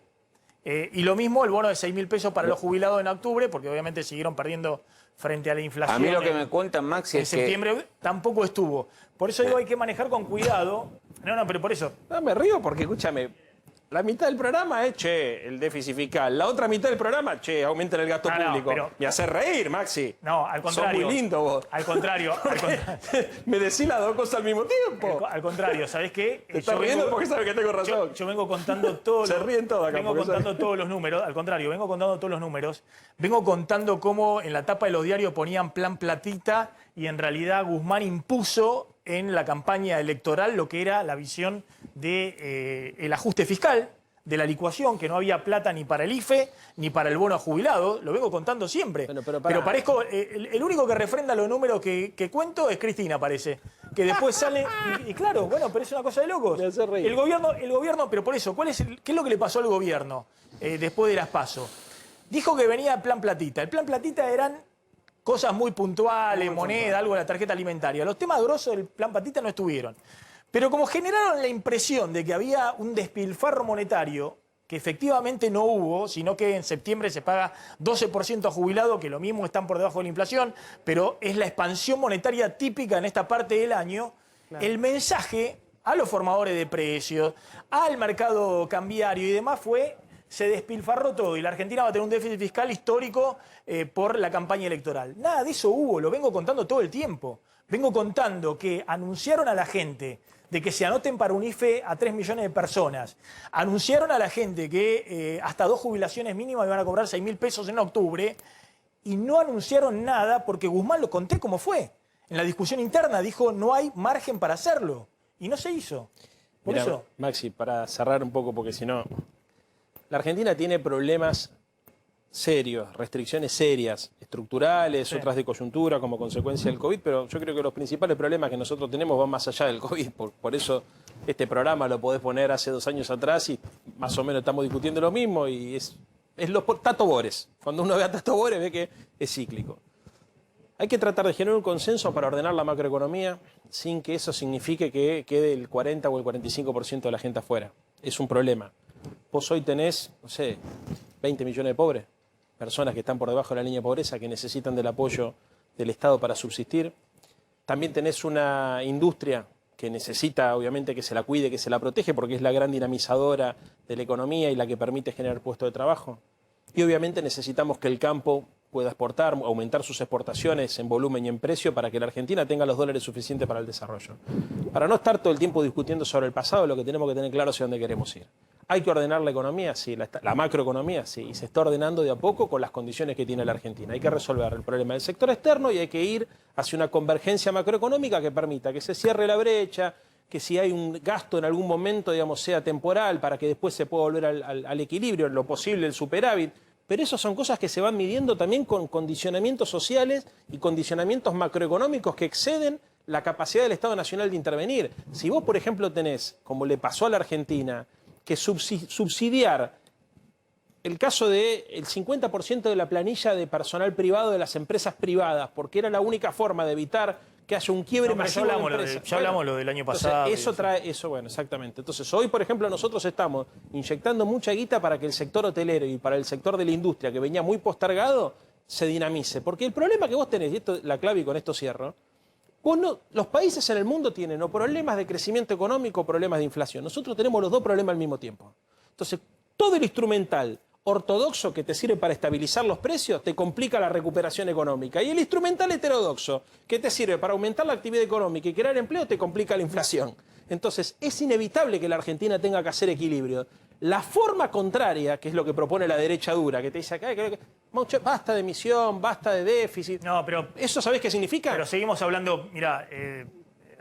S1: Y lo mismo el bono de 6.000 pesos para los jubilados en octubre, porque obviamente siguieron perdiendo frente a la inflación.
S4: A mí lo que me cuentan, Maxi, es que...
S1: En septiembre tampoco estuvo. Por eso digo, hay que manejar con cuidado. No, pero por eso.
S7: No, me río porque, escúchame, la mitad del programa es, che, el déficit fiscal. La otra mitad del programa, che, aumenten el gasto público.
S1: Pero,
S7: me hace reír, Maxi.
S1: No, al contrario.
S7: Sos muy lindo vos.
S1: Al contrario.
S7: Me decís las dos cosas al mismo tiempo.
S1: Al contrario, ¿sabés qué?
S7: Te estás riendo porque sabes que tengo razón.
S1: Yo vengo contando todos
S7: Se ríen todos acá.
S1: Vengo contando todos los números. Al contrario, vengo contando todos los números. Vengo contando cómo en la tapa de los diarios ponían plan Platita y en realidad Guzmán impuso en la campaña electoral lo que era la visión de el ajuste fiscal, de la licuación, que no había plata ni para el IFE ni para el bono jubilado. Lo vengo contando siempre.
S7: Bueno,
S1: pero parezco... el único que refrenda los números que cuento es Cristina, parece. Que después sale... Y claro, bueno, pero es una cosa de locos.
S7: Me hace reír.
S1: El gobierno... Pero por eso, ¿qué es lo que le pasó al gobierno después de las PASO? Dijo que venía plan Platita. El plan Platita eran cosas muy puntuales, moneda, algo de la tarjeta alimentaria. Los temas grosos del plan Platita no estuvieron. Pero como generaron la impresión de que había un despilfarro monetario, que efectivamente no hubo, sino que en septiembre se paga 12% a jubilado, que lo mismo están por debajo de la inflación, pero es la expansión monetaria típica en esta parte del año, claro. El mensaje a los formadores de precios, al mercado cambiario y demás fue... Se despilfarró todo y la Argentina va a tener un déficit fiscal histórico por la campaña electoral. Nada de eso hubo, lo vengo contando todo el tiempo. Vengo contando que anunciaron a la gente de que se anoten para un IFE a 3 millones de personas. Anunciaron a la gente que hasta 2 jubilaciones mínimas iban a cobrar 6.000 pesos en octubre y no anunciaron nada porque Guzmán, lo conté como fue. En la discusión interna dijo no hay margen para hacerlo y no se hizo. Por
S7: Mirá,
S1: eso...
S7: Maxi, para cerrar un poco, porque si no... La Argentina tiene problemas serios, restricciones serias, estructurales, sí. Otras de coyuntura como consecuencia del COVID, pero yo creo que los principales problemas que nosotros tenemos van más allá del COVID. Por eso este programa lo podés poner hace 2 años atrás y más o menos estamos discutiendo lo mismo y es los Tato Bores. Cuando uno ve a Tato Bores ve que es cíclico. Hay que tratar de generar un consenso para ordenar la macroeconomía sin que eso signifique que quede el 40 o el 45% de la gente afuera. Es un problema. Vos hoy tenés, no sé, 20 millones de pobres, personas que están por debajo de la línea de pobreza, que necesitan del apoyo del Estado para subsistir. También tenés una industria que necesita, obviamente, que se la cuide, que se la protege, porque es la gran dinamizadora de la economía y la que permite generar puestos de trabajo. Y obviamente necesitamos que el campo pueda exportar, aumentar sus exportaciones en volumen y en precio para que la Argentina tenga los dólares suficientes para el desarrollo. Para no estar todo el tiempo discutiendo sobre el pasado, lo que tenemos que tener claro es hacia dónde queremos ir. Hay que ordenar la economía, sí, la macroeconomía, sí, y se está ordenando de a poco con las condiciones que tiene la Argentina. Hay que resolver el problema del sector externo y hay que ir hacia una convergencia macroeconómica que permita que se cierre la brecha, que si hay un gasto en algún momento, digamos, sea temporal para que después se pueda volver al equilibrio, en lo posible el superávit. Pero esas son cosas que se van midiendo también con condicionamientos sociales y condicionamientos macroeconómicos que exceden la capacidad del Estado Nacional de intervenir. Si vos, por ejemplo, tenés, como le pasó a la Argentina, que subsidiar el caso del 50% de la planilla de personal privado de las empresas privadas, porque era la única forma de evitar que haya un quiebre masivo de empresas.
S1: Ya hablamos lo del año pasado.
S7: Entonces, bueno, exactamente. Entonces, hoy, por ejemplo, nosotros estamos inyectando mucha guita para que el sector hotelero y para el sector de la industria, que venía muy postergado, se dinamice. Porque el problema que vos tenés, y esto es la clave y con esto cierro, los países en el mundo tienen o problemas de crecimiento económico o problemas de inflación. Nosotros tenemos los dos problemas al mismo tiempo. Entonces, todo el instrumental ortodoxo, que te sirve para estabilizar los precios, te complica la recuperación económica. Y el instrumental heterodoxo, que te sirve para aumentar la actividad económica y crear empleo, te complica la inflación. Entonces, es inevitable que la Argentina tenga que hacer equilibrio. La forma contraria, que es lo que propone la derecha dura, que te dice acá, basta de emisión, basta de déficit.
S1: No, pero
S7: ¿eso sabés qué significa?
S1: Pero seguimos hablando, mira,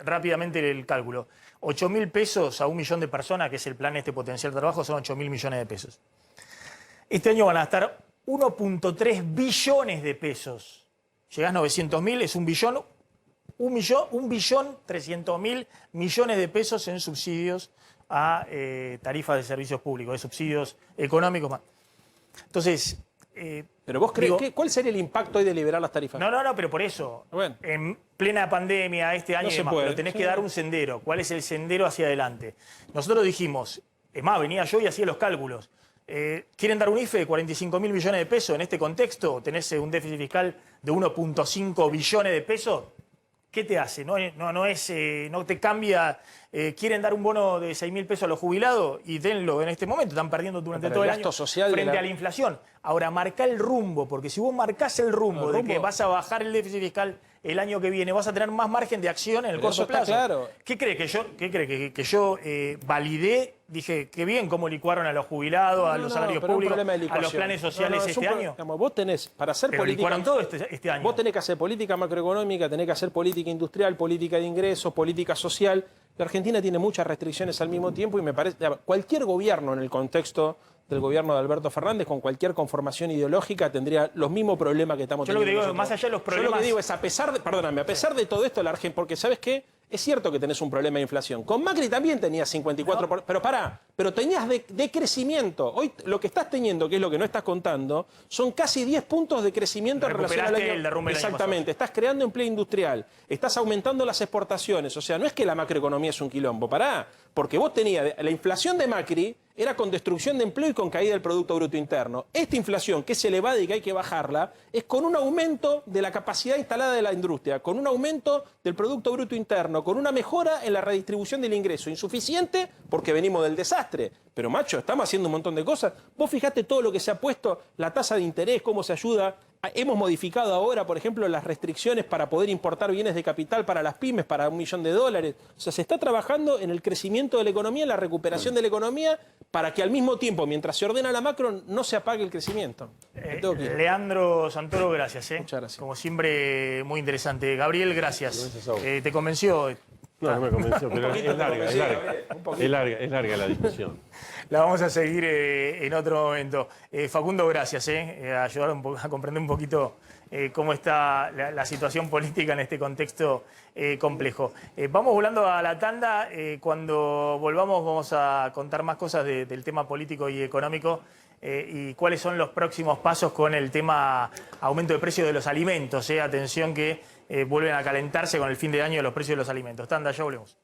S1: rápidamente el cálculo. 8.000 pesos a 1 millón de personas, que es el plan potencial de trabajo, son 8.000 millones de pesos. Este año van a gastar 1.3 billones de pesos. Llegás a 900.000, es 1.300.000 millones de pesos en subsidios a tarifas de servicios públicos, de subsidios económicos más. Entonces...
S7: ¿Pero vos crees cuál sería el impacto hoy de liberar las tarifas?
S1: No, pero por eso,
S7: bueno,
S1: en plena pandemia, este año
S7: no
S1: y demás, pero tenés que dar un sendero. ¿Cuál es el sendero hacia adelante? Nosotros dijimos, es más, venía yo y hacía los cálculos. ¿Quieren dar un IFE de 45.000 millones de pesos? En este contexto, tenés un déficit fiscal de 1.5 billones de pesos. ¿Qué te hace? No te cambia. ¿Quieren dar un bono de 6.000 pesos a los jubilados? Y denlo en este momento. Están perdiendo durante todo el año frente a la inflación. Ahora, marcá el rumbo, porque si vos marcás el rumbo de que vas a bajar el déficit fiscal el año que viene, vas a tener más margen de acción en el corto plazo.
S7: Claro.
S1: ¿Qué cree que yo validé? Dije, qué bien cómo licuaron a los jubilados, a los salarios públicos, a los planes sociales este año.
S7: Digamos, vos tenés, para hacer política...
S1: licuaron todo este año.
S7: Vos tenés que hacer política macroeconómica, tenés que hacer política industrial, política de ingresos, política social. La Argentina tiene muchas restricciones al mismo tiempo y me parece... Cualquier gobierno en el contexto del gobierno de Alberto Fernández, con cualquier conformación ideológica, tendría los mismos problemas que estamos teniendo.
S1: Yo lo que digo, más allá de los problemas...
S7: Yo lo que digo es, a pesar de todo esto, la Argentina... Porque, ¿sabes qué? Es cierto que tenés un problema de inflación. Con Macri también tenías 54%. No. Pero tenías de crecimiento. Hoy lo que estás teniendo, que es lo que no estás contando, son casi 10 puntos de crecimiento en relación al año. Exactamente. Estás creando empleo industrial. Estás aumentando las exportaciones. O sea, no es que la macroeconomía es un quilombo. Porque vos tenías... La inflación de Macri era con destrucción de empleo y con caída del Producto Bruto Interno. Esta inflación, que es elevada y que hay que bajarla, es con un aumento de la capacidad instalada de la industria, con un aumento del Producto Bruto Interno, con una mejora en la redistribución del ingreso. Insuficiente porque venimos del desastre. Pero, macho, estamos haciendo un montón de cosas. Vos fijate todo lo que se ha puesto, la tasa de interés, cómo se ayuda. Hemos modificado ahora, por ejemplo, las restricciones para poder importar bienes de capital para las pymes, para $1 millón. O sea, se está trabajando en el crecimiento de la economía, en la recuperación de la economía, para que al mismo tiempo, mientras se ordena la macro, no se apague el crecimiento.
S1: Leandro Santoro, gracias.
S7: Muchas gracias.
S1: Como siempre, muy interesante. Gabriel, gracias. ¿Te convenció?
S3: No me convenció, pero es larga la discusión.
S1: La vamos a seguir en otro momento. Facundo, gracias. Ayudar a comprender un poquito cómo está la situación política en este contexto complejo. Vamos volando a la tanda. Cuando volvamos vamos a contar más cosas del tema político y económico y cuáles son los próximos pasos con el tema aumento de precios de los alimentos. Atención que vuelven a calentarse con el fin de año de los precios de los alimentos. Tanda, ya volvemos.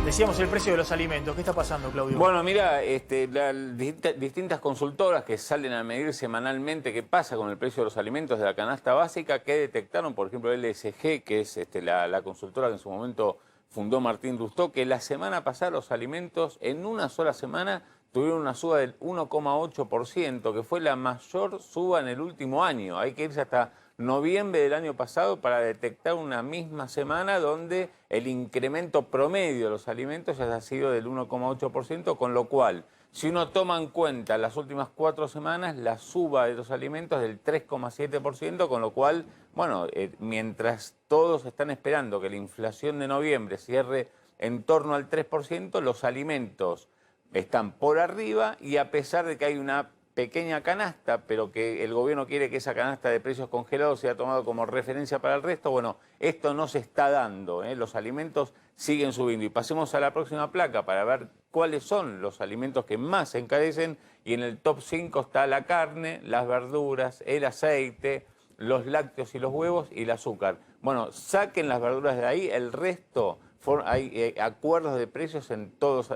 S1: Decíamos el precio de los alimentos. ¿Qué está pasando, Claudio?
S4: Bueno, mira, distintas consultoras que salen a medir semanalmente qué pasa con el precio de los alimentos de la canasta básica, que detectaron, por ejemplo, LSG, que es la consultora que en su momento fundó Martín Lustó, que la semana pasada los alimentos en una sola semana tuvieron una suba del 1,8%, que fue la mayor suba en el último año. Hay que irse hasta noviembre del año pasado para detectar una misma semana donde el incremento promedio de los alimentos ya ha sido del 1,8%, con lo cual, si uno toma en cuenta las últimas 4 semanas, la suba de los alimentos es del 3,7%, con lo cual, bueno, mientras todos están esperando que la inflación de noviembre cierre en torno al 3%, los alimentos están por arriba, y a pesar de que hay una pequeña canasta, pero que el gobierno quiere que esa canasta de precios congelados sea tomada como referencia para el resto, bueno, esto no se está dando, los alimentos siguen subiendo. Y pasemos a la próxima placa para ver cuáles son los alimentos que más se encarecen, y en el top 5 está la carne, las verduras, el aceite, los lácteos y los huevos y el azúcar. Bueno, saquen las verduras de ahí, el resto... Hay acuerdos de precios en todos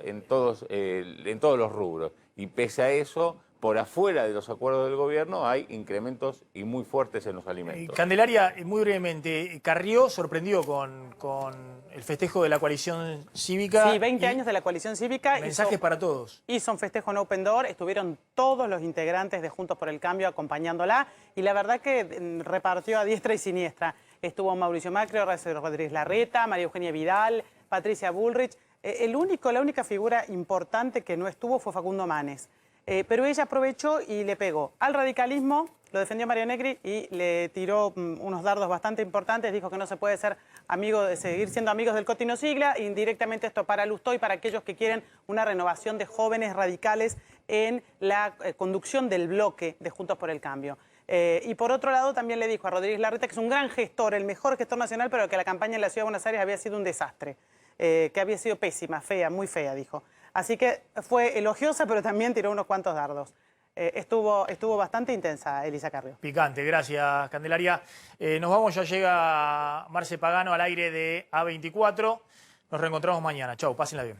S4: los rubros, y pese a eso, por afuera de los acuerdos del gobierno hay incrementos y muy fuertes en los alimentos.
S1: Candelaria, muy brevemente, Carrió sorprendió con el festejo de la coalición cívica.
S5: Sí, 20 años de la coalición cívica.
S1: Mensajes para todos.
S5: Hizo un festejo en Open Door, estuvieron todos los integrantes de Juntos por el Cambio acompañándola y la verdad que repartió a diestra y siniestra. Estuvo Mauricio Macri, Horacio Rodríguez Larreta, María Eugenia Vidal, Patricia Bullrich. La única figura importante que no estuvo fue Facundo Manes. Pero ella aprovechó y le pegó al radicalismo, lo defendió Mario Negri y le tiró unos dardos bastante importantes. Dijo que no se puede ser seguir siendo amigos del Cotino Sigla. Indirectamente esto para Lustó y para aquellos que quieren una renovación de jóvenes radicales en la conducción del bloque de Juntos por el Cambio. Y por otro lado también le dijo a Rodríguez Larreta que es un gran gestor, el mejor gestor nacional, pero que la campaña en la Ciudad de Buenos Aires había sido un desastre, que había sido pésima, fea, muy fea, dijo. Así que fue elogiosa, pero también tiró unos cuantos dardos. Estuvo bastante intensa Elisa Carrió.
S1: Picante, gracias Candelaria. Nos vamos, ya llega Marce Pagano al aire de A24. Nos reencontramos mañana. Chau, pásenla bien.